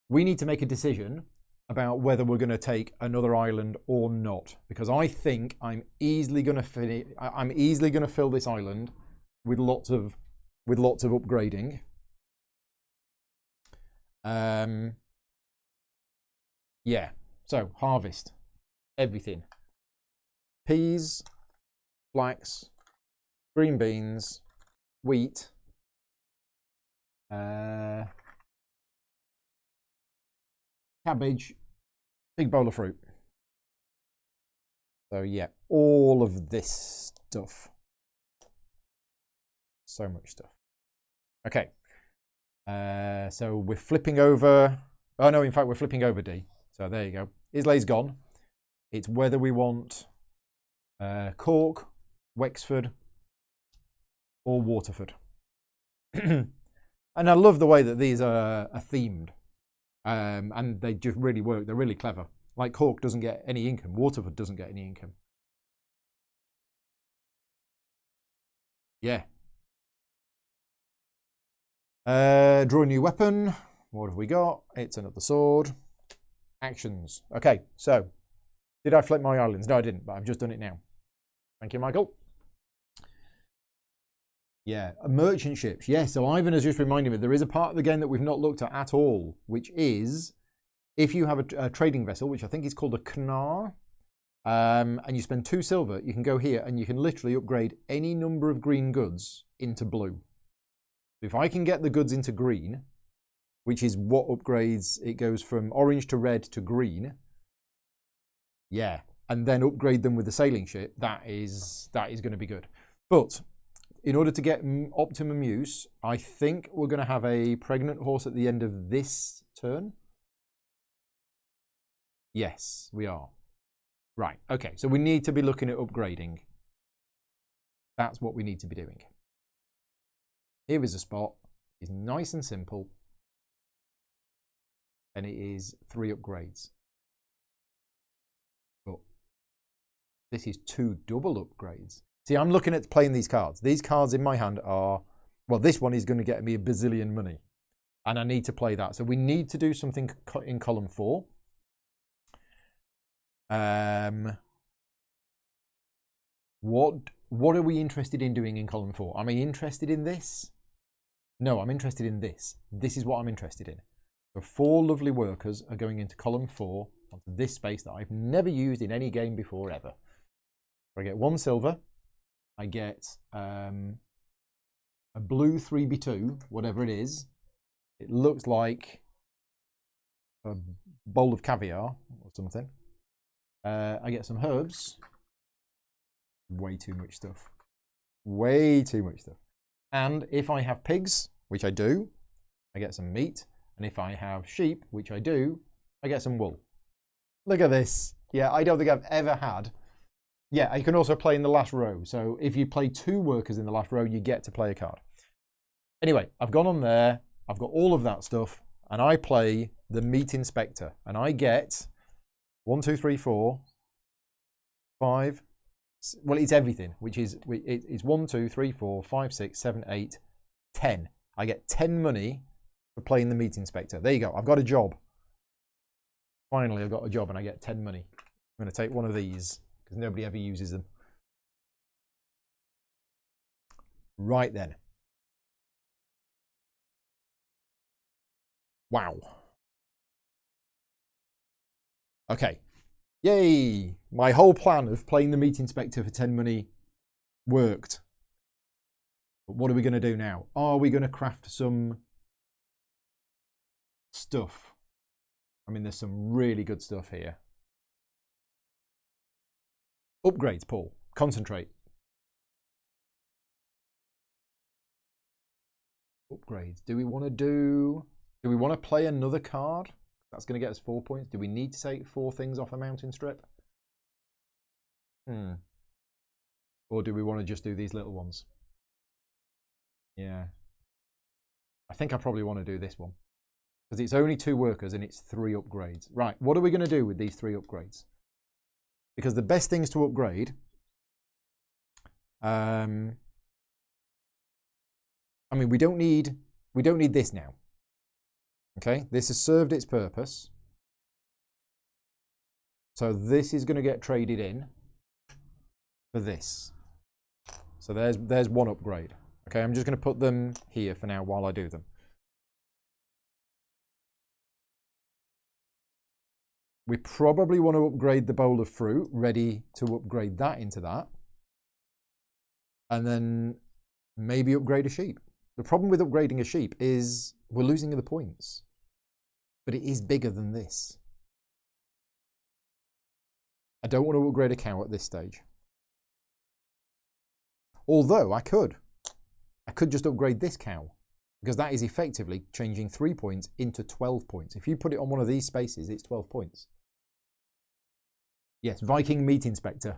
Speaker 1: We need to make a decision about whether we're going to take another island or not, because I think I'm easily going to fill this island with lots of upgrading. Yeah. So harvest everything: peas, flax, green beans, wheat, cabbage, big bowl of fruit. So yeah, all of this stuff. So much stuff. Okay. So we're flipping over. Oh no, in fact, we're flipping over D. So there you go. Islay's gone. It's whether we want Cork, Wexford, or Waterford. And I love the way that these are themed. And they just really work. They're really clever. Like Cork doesn't get any income. Waterford doesn't get any income. Yeah. Draw a new weapon. What have we got? It's another sword. Actions. Okay, so did I flip my islands? No, I didn't, but I've just done it now. Thank you, Michael. Yeah, merchant ships. Yeah, so Ivan has just reminded me there is a part of the game that we've not looked at all, which is if you have a trading vessel, which I think is called a knar, and you spend 2 silver, you can go here and you can literally upgrade any number of green goods into blue. If I can get the goods into green, which is what upgrades, it goes from orange to red to green. Yeah, and then upgrade them with the sailing ship. That is going to be good. But in order to get optimum use, I think we're going to have a pregnant horse at the end of this turn. Yes, we are. Right, okay, so we need to be looking at upgrading. That's what we need to be doing. Here is a spot. It's nice and simple. And it is 3 upgrades. But this is 2 double upgrades. See, I'm looking at playing these cards. These cards in my hand are, well, this one is going to get me a bazillion money. And I need to play that. So we need to do something in column 4. What are we interested in doing in column 4? Am I interested in this? No, I'm interested in this. This is what I'm interested in. So 4 lovely workers are going into column 4 onto this space that I've never used in any game before ever. I get 1 silver. I get a blue 3b2, whatever it is. It looks like a bowl of caviar or something. I get some herbs. Way too much stuff. Way too much stuff. And if I have pigs, which I do, I get some meat. And if I have sheep, which I do, I get some wool. Look at this. Yeah, I don't think I've ever had. Yeah, you can also play in the last row. So if you play 2 workers in the last row, you get to play a card. Anyway, I've gone on there. I've got all of that stuff. And I play the meat inspector. And I get 1, 2, 3, 4, 5, Well, it's everything, which is, it's 1, 2, 3, 4, 5, 6, 7, 8, 10. I get 10 money for playing the meat inspector. There you go. I've got a job. Finally, I've got a job and I get 10 money. I'm going to take one of these because nobody ever uses them. Right then. Wow. Okay. Yay! My whole plan of playing the meat inspector for 10 money worked. But what are we going to do now? Are we going to craft some stuff? I mean, there's some really good stuff here. Upgrades, Paul. Concentrate. Upgrades. Do we want to play another card? That's going to get us 4 points. Do we need to take 4 things off a mountain strip? Or do we want to just do these little ones? Yeah. I think I probably want to do this one. Because it's only 2 workers and it's 3 upgrades. Right, what are we going to do with these 3 upgrades? Because the best things to upgrade... I mean, we don't need this now. Okay, this has served its purpose. So this is going to get traded in for this. So there's one upgrade. Okay, I'm just going to put them here for now while I do them. We probably want to upgrade the bowl of fruit, ready to upgrade that into that. And then maybe upgrade a sheep. The problem with upgrading a sheep is we're losing the points. But it is bigger than this. I don't want to upgrade a cow at this stage. Although I could. I could just upgrade this cow. Because that is effectively changing 3 points into 12 points. If you put it on one of these spaces, it's 12 points. Yes, Viking meat inspector.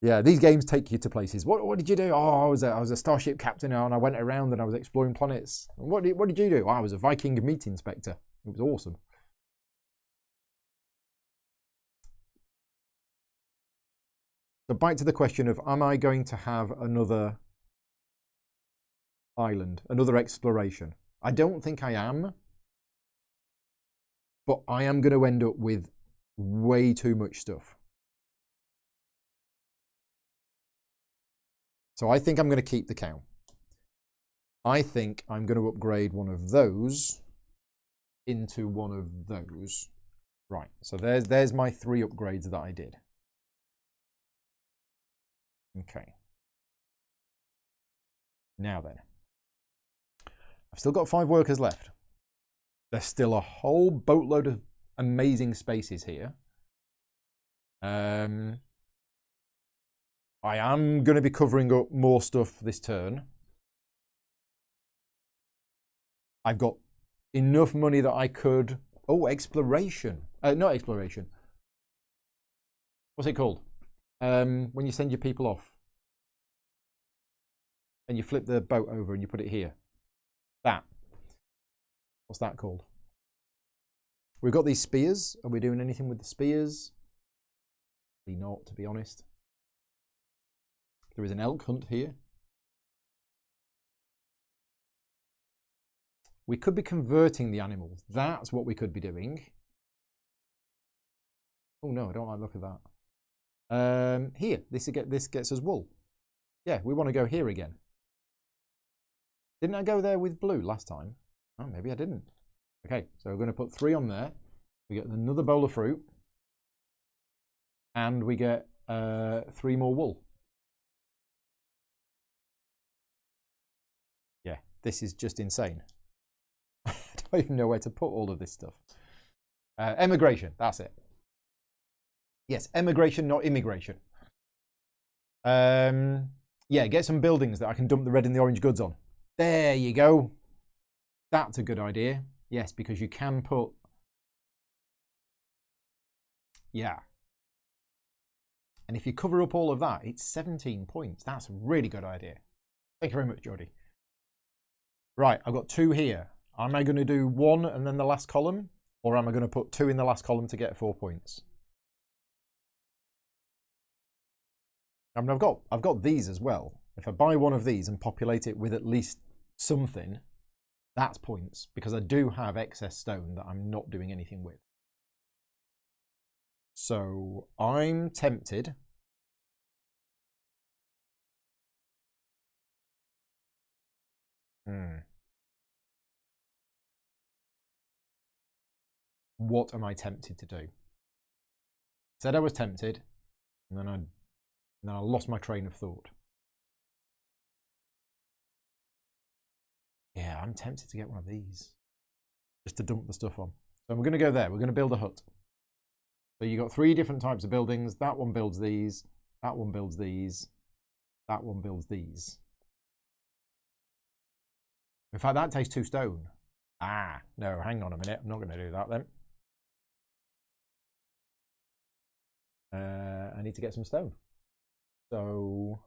Speaker 1: Yeah, these games take you to places. What did you do? Oh, I was a starship captain and I went around and I was exploring planets. What did you do? Oh, I was a Viking meat inspector. It was awesome. So back to the question of, am I going to have another island, another exploration? I don't think I am. But I am going to end up with way too much stuff. So I think I'm going to keep the cow. I think I'm going to upgrade one of those into one of those. Right, so there's my 3 upgrades that I did. Okay. Now then. I've still got 5 workers left. There's still a whole boatload of amazing spaces here. I am going to be covering up more stuff this turn. I've got enough money that I could... Oh, exploration. Not exploration. What's it called? When you send your people off. And you flip the boat over and you put it here. That. What's that called? We've got these spears. Are we doing anything with the spears? Probably not, to be honest. There is an elk hunt here. We could be converting the animals. That's what we could be doing. Oh no, I don't like the look of that. Here, this gets us wool. Yeah, we want to go here again. Didn't I go there with blue last time? Oh, maybe I didn't. Okay, so we're going to put 3 on there. We get another bowl of fruit. And we get 3 more wool. Yeah, this is just insane. I don't even know where to put all of this stuff. Emigration, that's it. Yes, emigration, not immigration. Yeah, get some buildings that I can dump the red and the orange goods on. There you go. That's a good idea. Yes, because you can put... Yeah. And if you cover up all of that, it's 17 points. That's a really good idea. Thank you very much, Geordie. Right, I've got 2 here. Am I going to do 1 and then the last column? Or am I going to put 2 in the last column to get 4 points? I mean, I've got these as well. If I buy one of these and populate it with at least something, that's points, because I do have excess stone that I'm not doing anything with. So I'm tempted. What am I tempted to do? Said I was tempted, and then I lost my train of thought. Yeah, I'm tempted to get one of these, just to dump the stuff on. So we're going to go there. We're going to build a hut. So you've got 3 different types of buildings. That one builds these. That one builds these. That one builds these. In fact, that takes 2 stone. Ah, no, hang on a minute. I'm not going to do that then. I need to get some stone. So,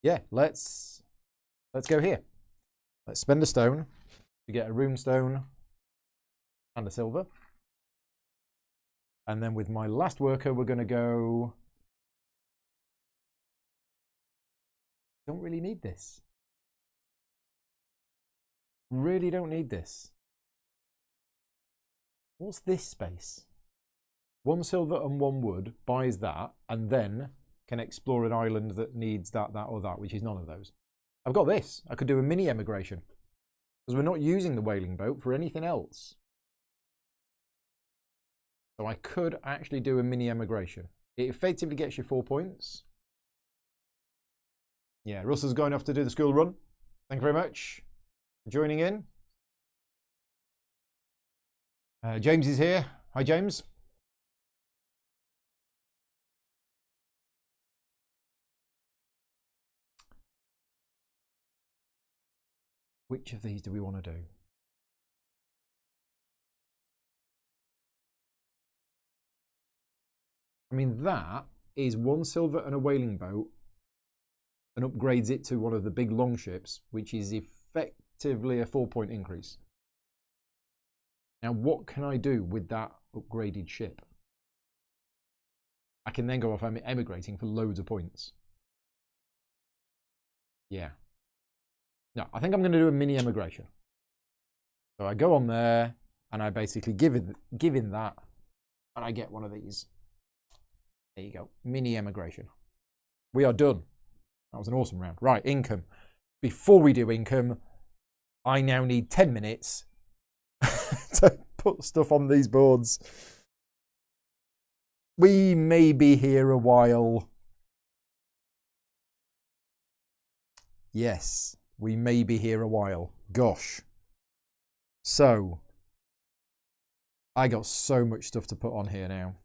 Speaker 1: yeah, let's go here. Let's spend a stone to get a rune stone and a silver. And then with my last worker, we're going to go... Don't really need this. Really don't need this. What's this space? 1 silver and 1 wood buys that, and then can explore an island that needs that, or that, which is none of those. I've got this. I could do a mini emigration, because we're not using the whaling boat for anything else. So I could actually do a mini emigration. It effectively gets you 4 points. Yeah, Russell's going off to do the school run. Thank you very much for joining in. James is here. Hi, James. Which of these do we want to do? I mean, that is 1 silver and a whaling boat and upgrades it to one of the big long ships, which is effectively a 4-point increase. Now, what can I do with that upgraded ship? I can then go off emigrating for loads of points. Yeah. No, I think I'm going to do a mini emigration. So I go on there and I basically give in that, and I get one of these. There you go, mini emigration. We are done. That was an awesome round. Right, income. Before we do income, I now need 10 minutes to put stuff on these boards. We may be here a while. Yes, we may be here a while. Gosh. So, I got so much stuff to put on here now.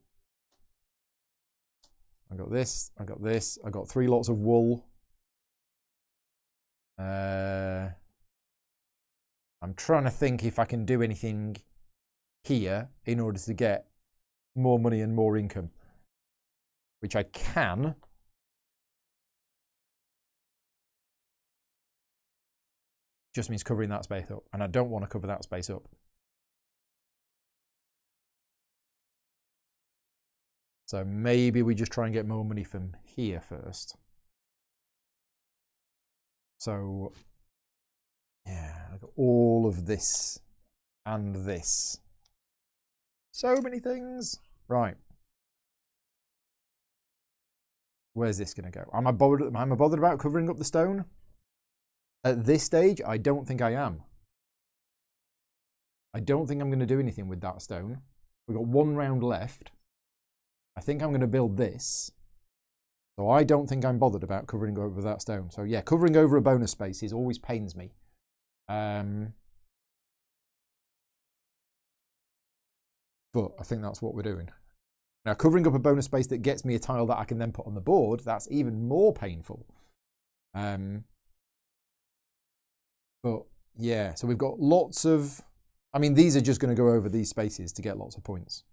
Speaker 1: I got this, I got this, I got 3 lots of wool. I'm trying to think if I can do anything here in order to get more money and more income, which I can. Just means covering that space up, and I don't want to cover that space up. So maybe we just try and get more money from here first. So, yeah, I got all of this and this. So many things. Right. Where's this going to go? Am I bothered about covering up the stone? At this stage, I don't think I am. I don't think I'm going to do anything with that stone. We've got 1 round left. I think I'm going to build this. So I don't think I'm bothered about covering over that stone. So yeah, covering over a bonus space always pains me. But I think that's what we're doing. Now, covering up a bonus space that gets me a tile that I can then put on the board, that's even more painful. But yeah, so we've got lots of... I mean, these are just going to go over these spaces to get lots of points.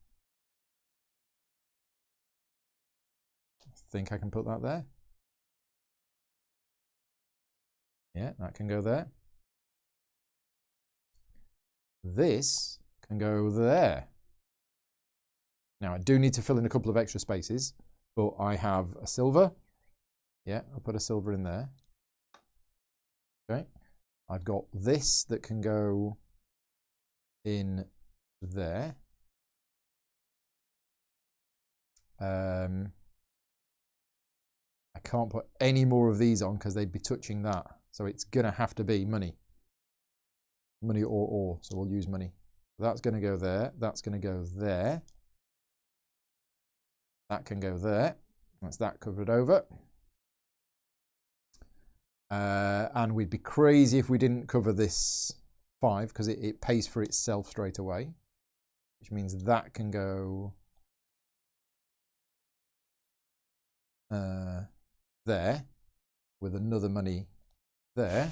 Speaker 1: I think I can put that there. Yeah, that can go there. This can go there. Now, I do need to fill in a couple of extra spaces, but I have a silver, Yeah, I'll put a silver in there. Okay. I've got this that can go in there. I can't put any more of these on because they'd be touching that. So it's going to have to be money. Money or ore. So we'll use money. That's going to go there. That's going to go there. That can go there. That's that covered over. And we'd be crazy if we didn't cover this 5 because it pays for itself straight away. Which means that can go there with another money there.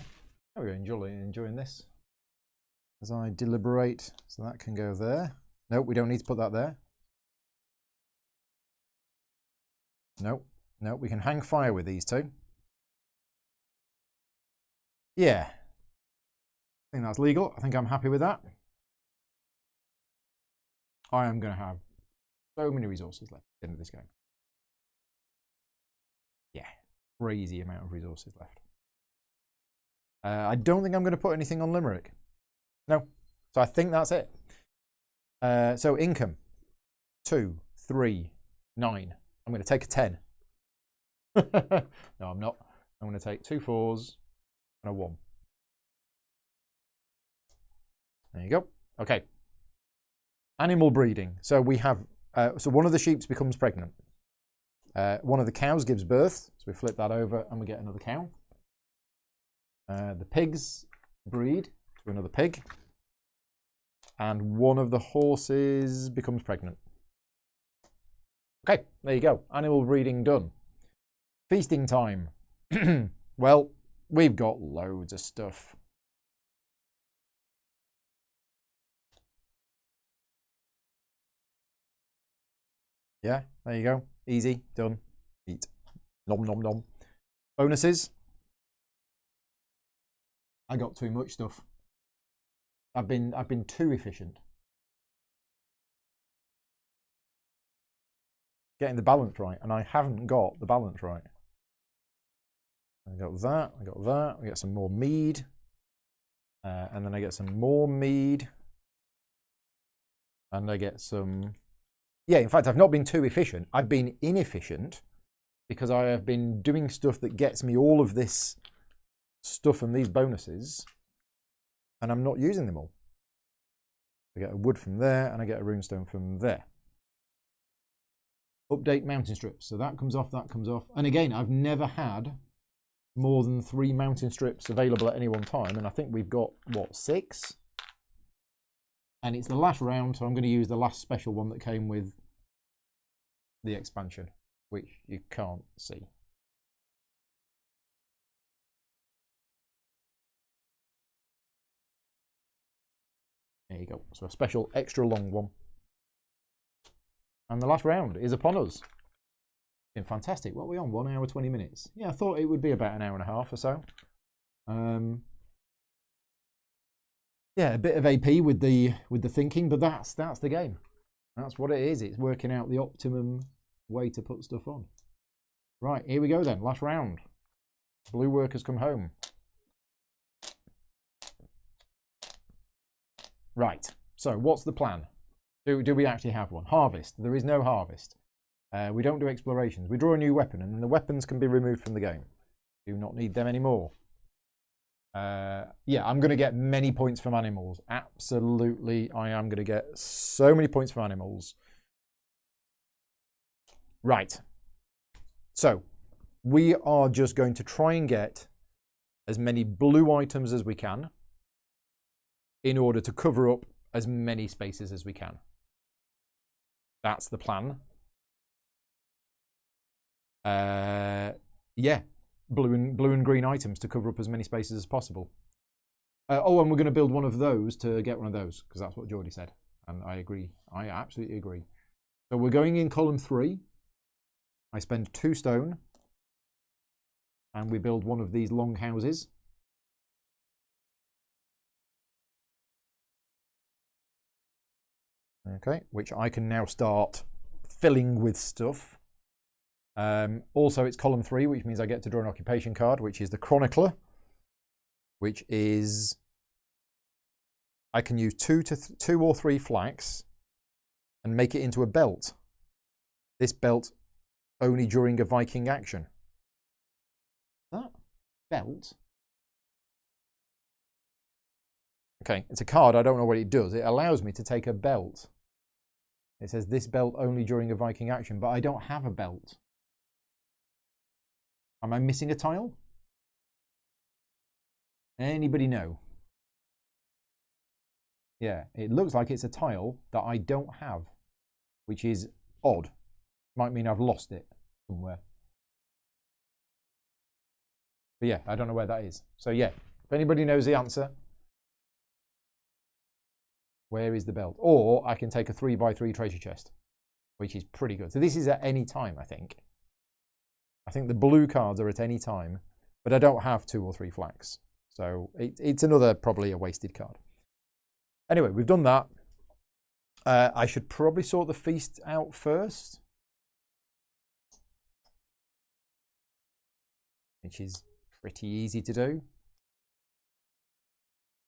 Speaker 1: Oh, we're enjoying this as I deliberate. So that can go there. Nope, we don't need to put that there. Nope, nope, we can hang fire with these two. Yeah, I think that's legal. I think I'm happy with that. I am going to have so many resources left at the end of this game. Yeah, crazy amount of resources left. I don't think I'm going to put anything on Limerick. No, so I think that's it. So income, 2, 3, 9. I'm going to take a 10. No, I'm not. I'm going to take 2 4s and a 1. There you go. Okay. Animal breeding. So we have, so one of the sheep becomes pregnant. One of the cows gives birth. So we flip that over and we get another cow. The pigs breed to another pig. And one of the horses becomes pregnant. Okay, there you go. Animal breeding done. Feasting time. Well, we've got loads of stuff. Yeah, there you go. Easy, done. Eat. Nom nom nom. Bonuses. I got too much stuff. I've been too efficient. Getting the balance right, and I haven't got the balance right. I got that, I got that, I get some more mead. And then I get some more mead. And I get some... Yeah, in fact, I've not been too efficient. I've been inefficient because I have been doing stuff that gets me all of this stuff and these bonuses, and I'm not using them all. I get a wood from there, and I get a runestone from there. Update mountain strips. So that comes off, that comes off. And again, I've never had more than 3 mountain strips available at any one time, and I think we've got, what, 6? And it's the last round, so I'm going to use the last special one that came with the expansion, which you can't see. There you go. So a special extra long one. And the last round is upon us. Been fantastic. What are we on? 1 hour, 20 minutes. Yeah, I thought it would be about an hour and a half or so. Yeah, a bit of AP with the thinking, but that's the game. That's what it is. It's working out the optimum way to put stuff on. Right, here we go then. Last round. Blue workers come home. Right. So what's the plan? Do we actually have one? Harvest. There is no harvest. We don't do explorations. We draw a new weapon, and then the weapons can be removed from the game. Do not need them anymore. Yeah, I'm going to get many points from animals. Absolutely, I am going to get so many points from animals. Right. So, we are just going to try and get as many blue items as we can in order to cover up as many spaces as we can. That's the plan. Yeah. Blue and green items to cover up as many spaces as possible. Oh, and we're going to build one of those to get one of those, because that's what Geordie said. And I agree. I absolutely agree. So we're going in column 3. I spend 2 stone. And we build one of these long houses. Okay, which I can now start filling with stuff. Also, it's column 3, which means I get to draw an occupation card, which is the Chronicler, which is I can use 2 or 3 flax and make it into a belt. This belt only during a Viking action. That belt? Okay, it's a card. I don't know what it does. It allows me to take a belt. It says this belt only during a Viking action, but I don't have a belt. Am I missing a tile? Anybody know? Yeah, it looks like it's a tile that I don't have, which is odd. Might mean I've lost it somewhere. But yeah, I don't know where that is. So yeah, if anybody knows the answer, where is the belt? Or I can take a 3x3 treasure chest, which is pretty good. So this is at any time, I think. I think the blue cards are at any time, but I don't have 2 or 3 flags. So it's another, probably a wasted card. Anyway, we've done that. I should probably sort the feast out first, which is pretty easy to do.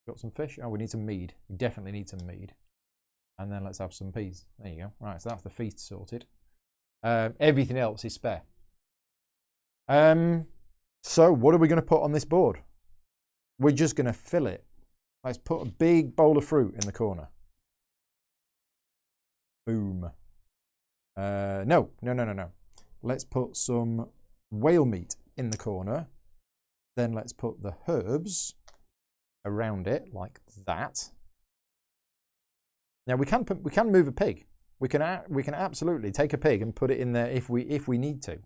Speaker 1: Got some fish? Oh, we need some mead. We definitely need some mead. And then let's have some peas. There you go. Right, so that's the feast sorted. Everything else is spare. So what are we going to put on this board? We're just going to fill it. Let's put a big bowl of fruit in the corner. Boom. No. Let's put some whale meat in the corner. Then let's put the herbs around it like that. Now we can move a pig. We can absolutely take a pig and put it in there if we need to.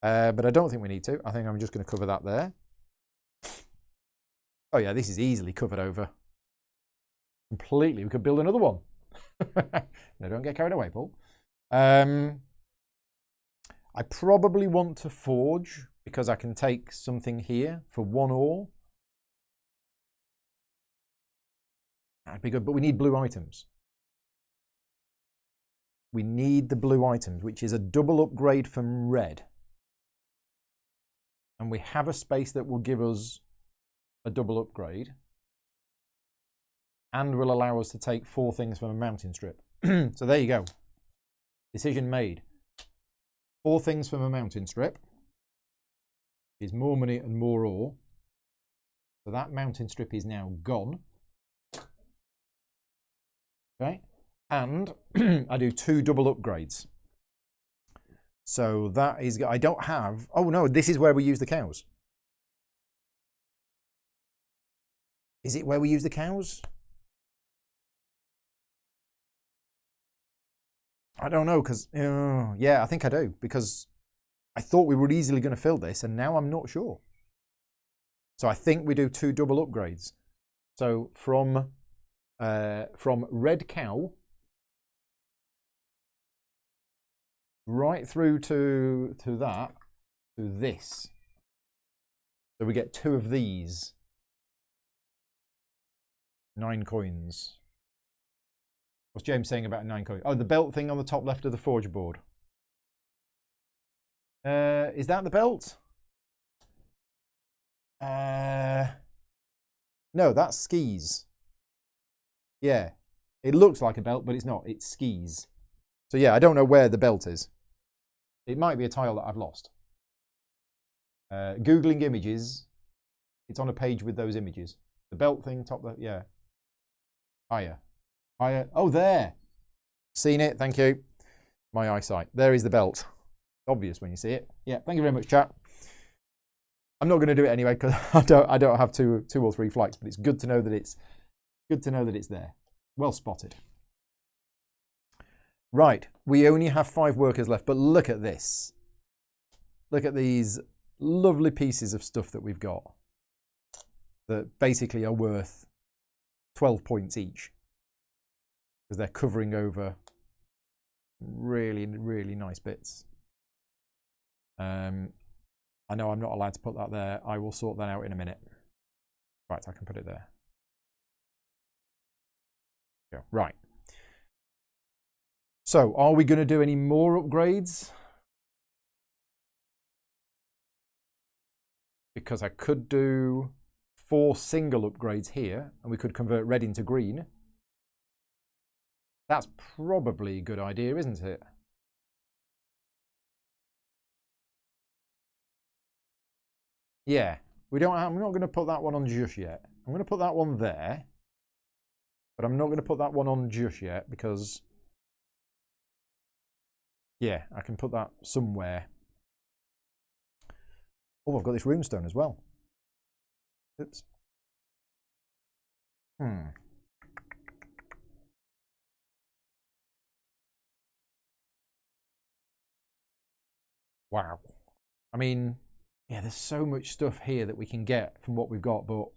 Speaker 1: But I don't think we need to. I think I'm just going to cover that there. Oh yeah, this is easily covered over. Completely. We could build another one. No, don't get carried away, Paul. I probably want to forge because I can take something here for 1 ore. That'd be good, but we need blue items. We need the blue items, which is a double upgrade from red. And we have a space that will give us a double upgrade and will allow us to take 4 things from a mountain strip. So there you go. Decision made. 4 things from a mountain strip is more money and more ore. So that mountain strip is now gone. Okay, and I do 2 double upgrades. So that is, I don't have, oh no, this is where we use the cows. Is it where we use the cows? I don't know, because, yeah, I think I do, because I thought we were easily going to fill this, and now I'm not sure. So I think we do 2 double upgrades. So from red cow right through to this. So we get 2 of these. 9 coins. What's James saying about 9 coins? Oh, the belt thing on the top left of the forge board. Is that the belt? No, that's skis. Yeah, it looks like a belt, but it's not. It's skis. So yeah, I don't know where the belt is. It might be a tile that I've lost. Googling images. It's on a page with those images. The belt thing, top left, yeah. Higher. Higher. Oh, there. Seen it, thank you. My eyesight. There is the belt. Obvious when you see it. Yeah, thank you very much, chat. I'm not going to do it anyway because I don't have 2 or 3 flights, but it's good to know that it's there. Well spotted. Right, we only have 5 workers left, but look at this. Look at these lovely pieces of stuff that we've got that basically are worth 12 points each because they're covering over really, really nice bits. I know I'm not allowed to put that there. I will sort that out in a minute. Right, I can put it there. Yeah, right. So, are we going to do any more upgrades? because I could do 4 single upgrades here, and we could convert red into green. That's probably a good idea, isn't it? Yeah, I'm not going to put that one on just yet. I'm going to put that one there, but I'm not going to put that one on just yet because, yeah, I can put that somewhere. Oh, I've got this runestone as well. Oops. Wow. I mean, yeah, there's so much stuff here that we can get from what we've got, but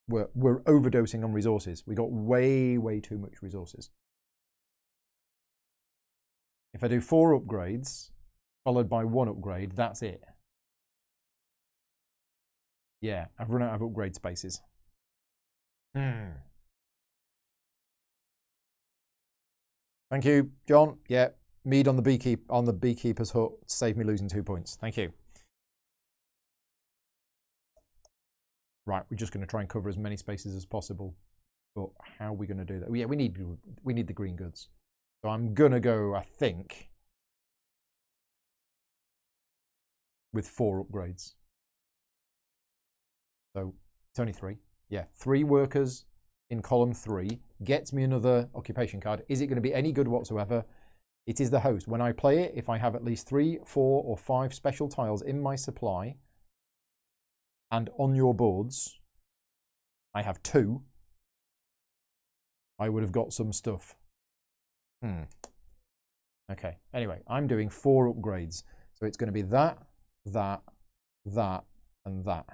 Speaker 1: we're overdosing on resources. We got way too much resources. If I do 4 upgrades followed by 1 upgrade, that's it. Yeah, I've run out of upgrade spaces. Thank you, John. Yeah, mead on the beekeeper's hut to save me losing 2 points. Thank you. Right, we're just going to try and cover as many spaces as possible. But how are we going to do that? Yeah, we need the green goods. So I'm going to go, I think, with 4 upgrades. So it's only 3. Yeah, 3 workers in column 3 gets me another occupation card. Is it going to be any good whatsoever? It is the host. When I play it, if I have at least 3, 4, or 5 special tiles in my supply, and on your boards, I have 2, I would have got some stuff. Okay, anyway, I'm doing 4 upgrades. So it's going to be that, that, that, and that.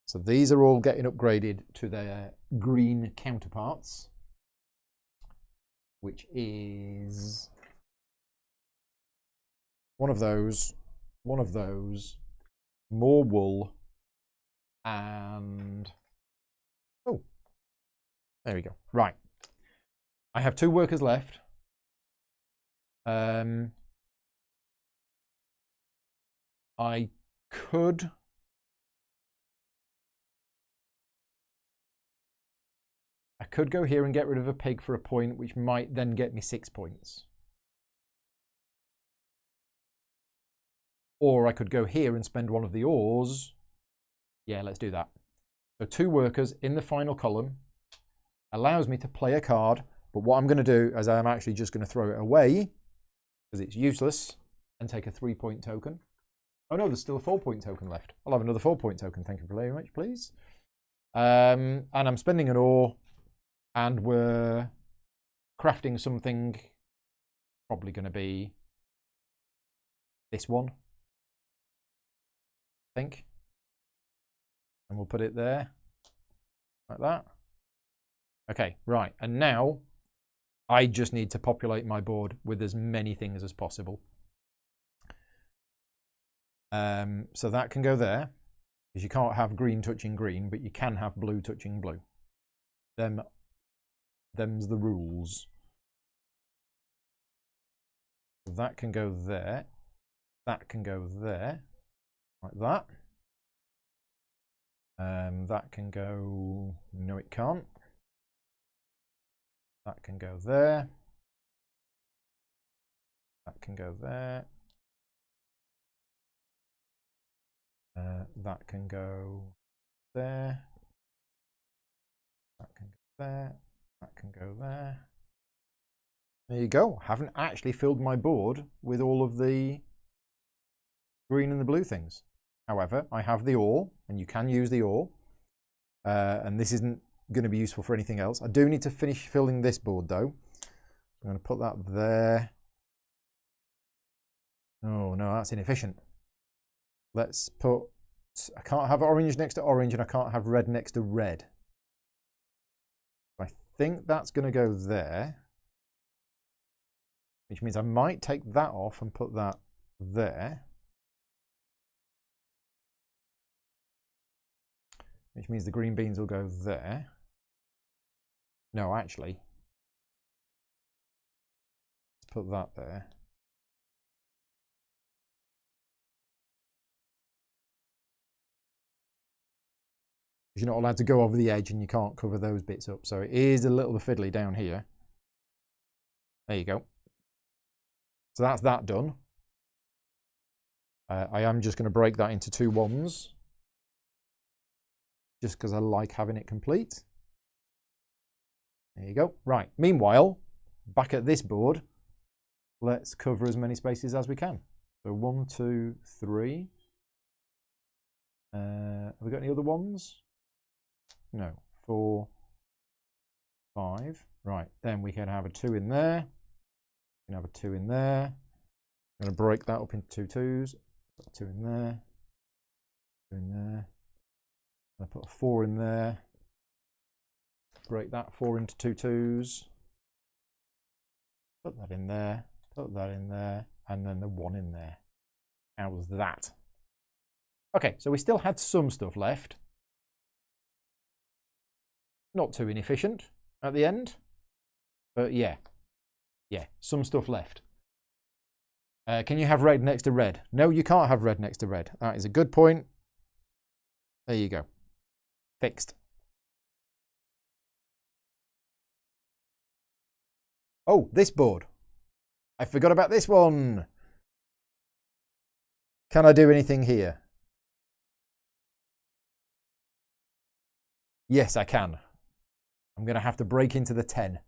Speaker 1: So these are all getting upgraded to their green counterparts, which is one of those, more wool, and oh, there we go. Right, I have 2 workers left. I could go here and get rid of a pig for a point, which might then get me 6 points. Or I could go here and spend one of the ores. Yeah, let's do that. So 2 workers in the final column allows me to play a card, but what I'm going to do is I'm actually just going to throw it away because it's useless and take a 3-point token. Oh no, there's still a 4-point token left. I'll have another 4-point token. Thank you very much, please. And I'm spending an ore, and we're crafting something. Probably going to be this one, I think. And we'll put it there, like that. Okay, right. And now I just need to populate my board with as many things as possible. So that can go there, because you can't have green touching green, but you can have blue touching blue. Them's the rules. That can go there. That can go there, like that. That can go, no it can't. That can go there. That can go there. That can go there. That can go there. That can go there. There you go. Haven't actually filled my board with all of the green and the blue things. However, I have the ore, and you can use the ore. And this isn't going to be useful for anything else. I do need to finish filling this board, though. I'm going to put that there. Oh, no, that's inefficient. Let's put... I can't have orange next to orange, and I can't have red next to red. I think that's going to go there. Which means I might take that off and put that there. Which means the green beans will go there. No, actually. Let's put that there. You're not allowed to go over the edge and you can't cover those bits up. So it is a little bit fiddly down here. There you go. So that's that done. I am just going to break that into 2 ones. Just because I like having it complete. There you go. Right. Meanwhile, back at this board, let's cover as many spaces as we can. So 1, 2, 3. Have we got any other ones? No. 4, 5. Right. Then we can have a 2 in there. We can have a 2 in there. I'm going to break that up into 2 2s. Put a 2 in there. 2 in there. I put a 4 in there. Break that 4 into 2 2s. Put that in there. Put that in there. And then the 1 in there. How's that? Okay, so we still had some stuff left. Not too inefficient at the end. But yeah. Yeah, some stuff left. Can you have red next to red? No, you can't have red next to red. That is a good point. There you go. Fixed. Oh, this board. I forgot about this one. Can I do anything here? Yes, I can. I'm going to have to break into the 10.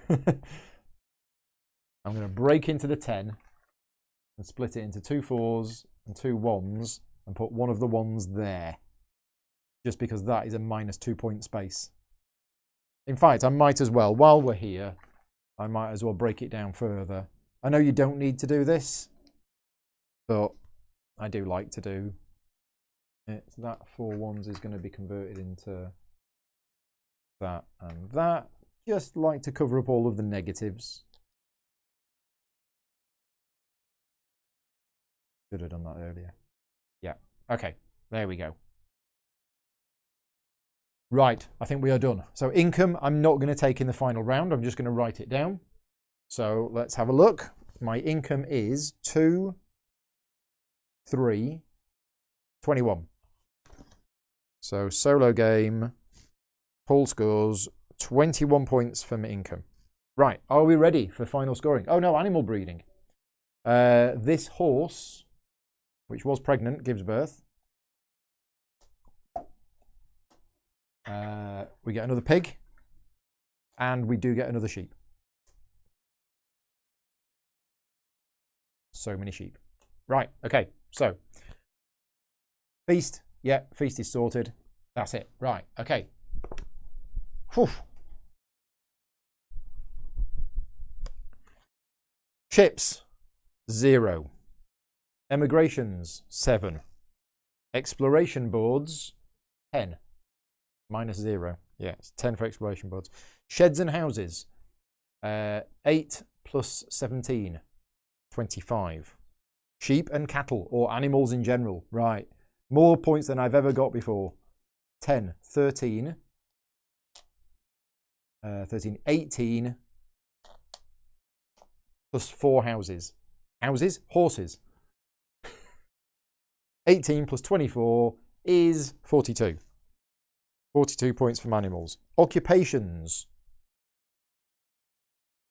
Speaker 1: I'm going to break into the 10 and split it into 2 4s and 2 1s and put one of the ones there. Just because that is a -2 point space. In fact, I might as well, while we're here, I might as well break it down further. I know you don't need to do this, but I do like to do it. So that 4 1s is going to be converted into that and that. Just like to cover up all of the negatives. Should have done that earlier. Yeah, okay, there we go. Right, I think we are done. So income, I'm not going to take in the final round. I'm just going to write it down. So let's have a look. My income is 2, 3, 21. So solo game, Paul scores 21 points for my income. Right, are we ready for final scoring? Oh no, animal breeding. This horse, which was pregnant, gives birth. We get another pig, and we do get another sheep. So many sheep. Right, okay, so feast. Yeah, feast is sorted. That's it. Right, okay. Whew. Ships, 0. Emigrations, 7. Exploration boards, 10. -0. Yeah, it's 10 for exploration boards. Sheds and houses, 8 plus 17, 25. Sheep and cattle, or animals in general. Right. More points than I've ever got before. 10, 13, 18, plus 4 houses. Houses? Horses. 18 plus 24 is 42. 42 points from animals. Occupations.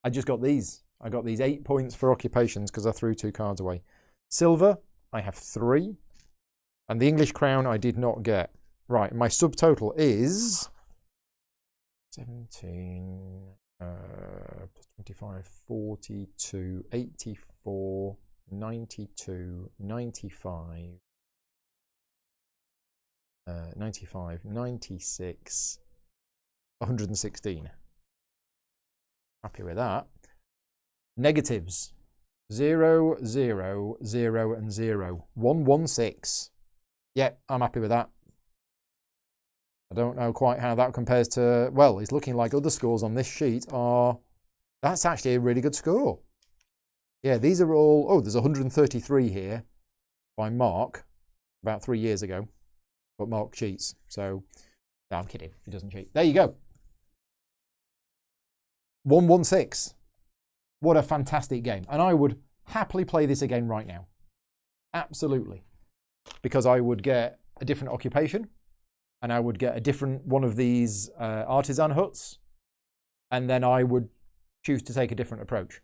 Speaker 1: I just got these. I got these 8 points for occupations because I threw 2 cards away. Silver, I have 3. And the English crown I did not get. Right, my subtotal is 17 plus 25, 42, 84, 92, 95, 95, 96, 116. Happy with that. Negatives. 0, 0, 0, and 0. 116. Yeah, I'm happy with that. I don't know quite how that compares to, well, it's looking like other scores on this sheet are, that's actually a really good score. Yeah, these are all, oh, there's 133 here by Mark about 3 years ago. But Mark cheats, so no, I'm kidding. He doesn't cheat. There you go. 116. What a fantastic game. And I would happily play this again right now. Absolutely. Because I would get a different occupation. and I would get a different one of these artisan huts, and then I would choose to take a different approach.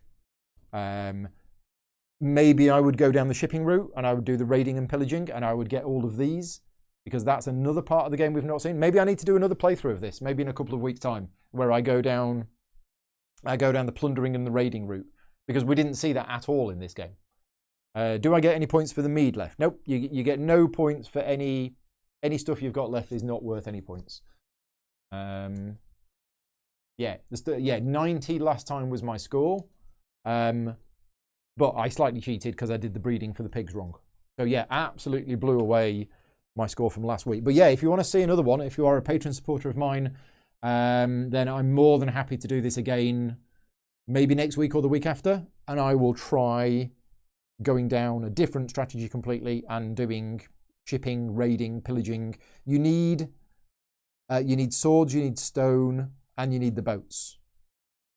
Speaker 1: Maybe I would go down the shipping route and I would do the raiding and pillaging, and I would get all of these, because that's another part of the game we've not seen. Maybe I need to do another playthrough of this, maybe in a couple of weeks' time, where I go down the plundering and the raiding route, because we didn't see that at all in this game. Do I get any points for the mead left? Nope, you get no points for any stuff you've got left is not worth any points. Yeah, 90 last time was my score. But I slightly cheated because I did the breeding for the pigs wrong. So yeah, absolutely blew away my score from last week. But yeah, if you want to see another one, if you are a patron supporter of mine, then I'm more than happy to do this again, maybe next week or the week after. And I will try going down a different strategy completely and doing shipping, raiding, pillaging. You need swords, you need stone, and you need the boats.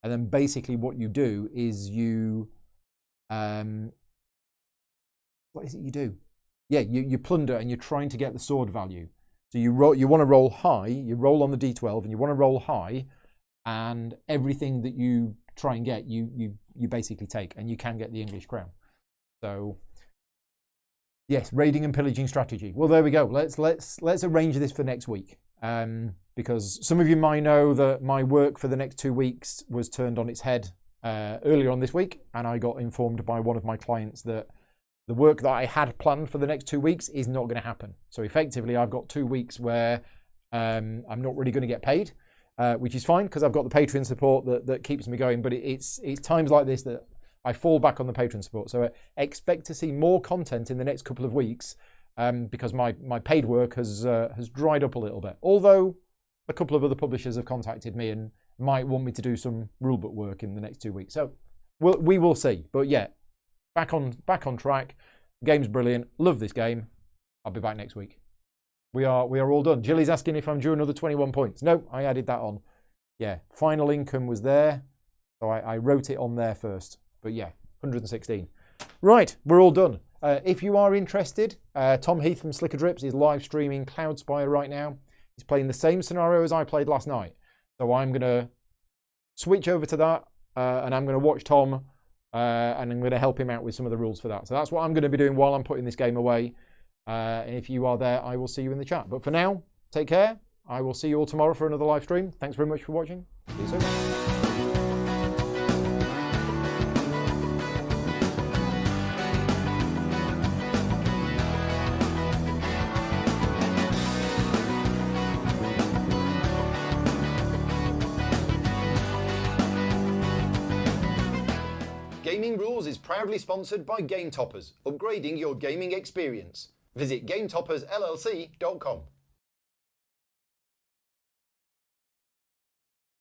Speaker 1: And then basically what you do is what is it you do? Yeah, you plunder and you're trying to get the sword value. So you want to roll high, you roll on the D12 and you want to roll high, and everything that you try and get, you basically take, and you can get the English crown. So yes, raiding and pillaging strategy. Well, there we go. Let's arrange this for next week. Because some of you might know that my work for the next 2 weeks was turned on its head earlier on this week, and I got informed by one of my clients that the work that I had planned for the next 2 weeks is not going to happen. So effectively, I've got 2 weeks where I'm not really going to get paid, which is fine because I've got the Patreon support that keeps me going. But it's times like this that I fall back on the Patreon support. So expect to see more content in the next couple of weeks because my paid work has dried up a little bit. Although a couple of other publishers have contacted me and might want me to do some rulebook work in the next 2 weeks. So we will see. But yeah, back on track. The game's brilliant. Love this game. I'll be back next week. We are all done. Jilly's asking if I'm due another 21 points. No, I added that on. Yeah, final income was there. So I wrote it on there first. But yeah, 116. Right, we're all done. If you are interested, Tom Heath from Slicker Drips is live streaming Cloudspire right now. He's playing the same scenario as I played last night. So I'm going to switch over to that and I'm going to watch Tom and I'm going to help him out with some of the rules for that. So that's what I'm going to be doing while I'm putting this game away. And if you are there, I will see you in the chat. But for now, take care. I will see you all tomorrow for another live stream. Thanks very much for watching. See you soon.
Speaker 2: Gaming Rules is proudly sponsored by Game Toppers, upgrading your gaming experience. Visit GameToppersLLC.com.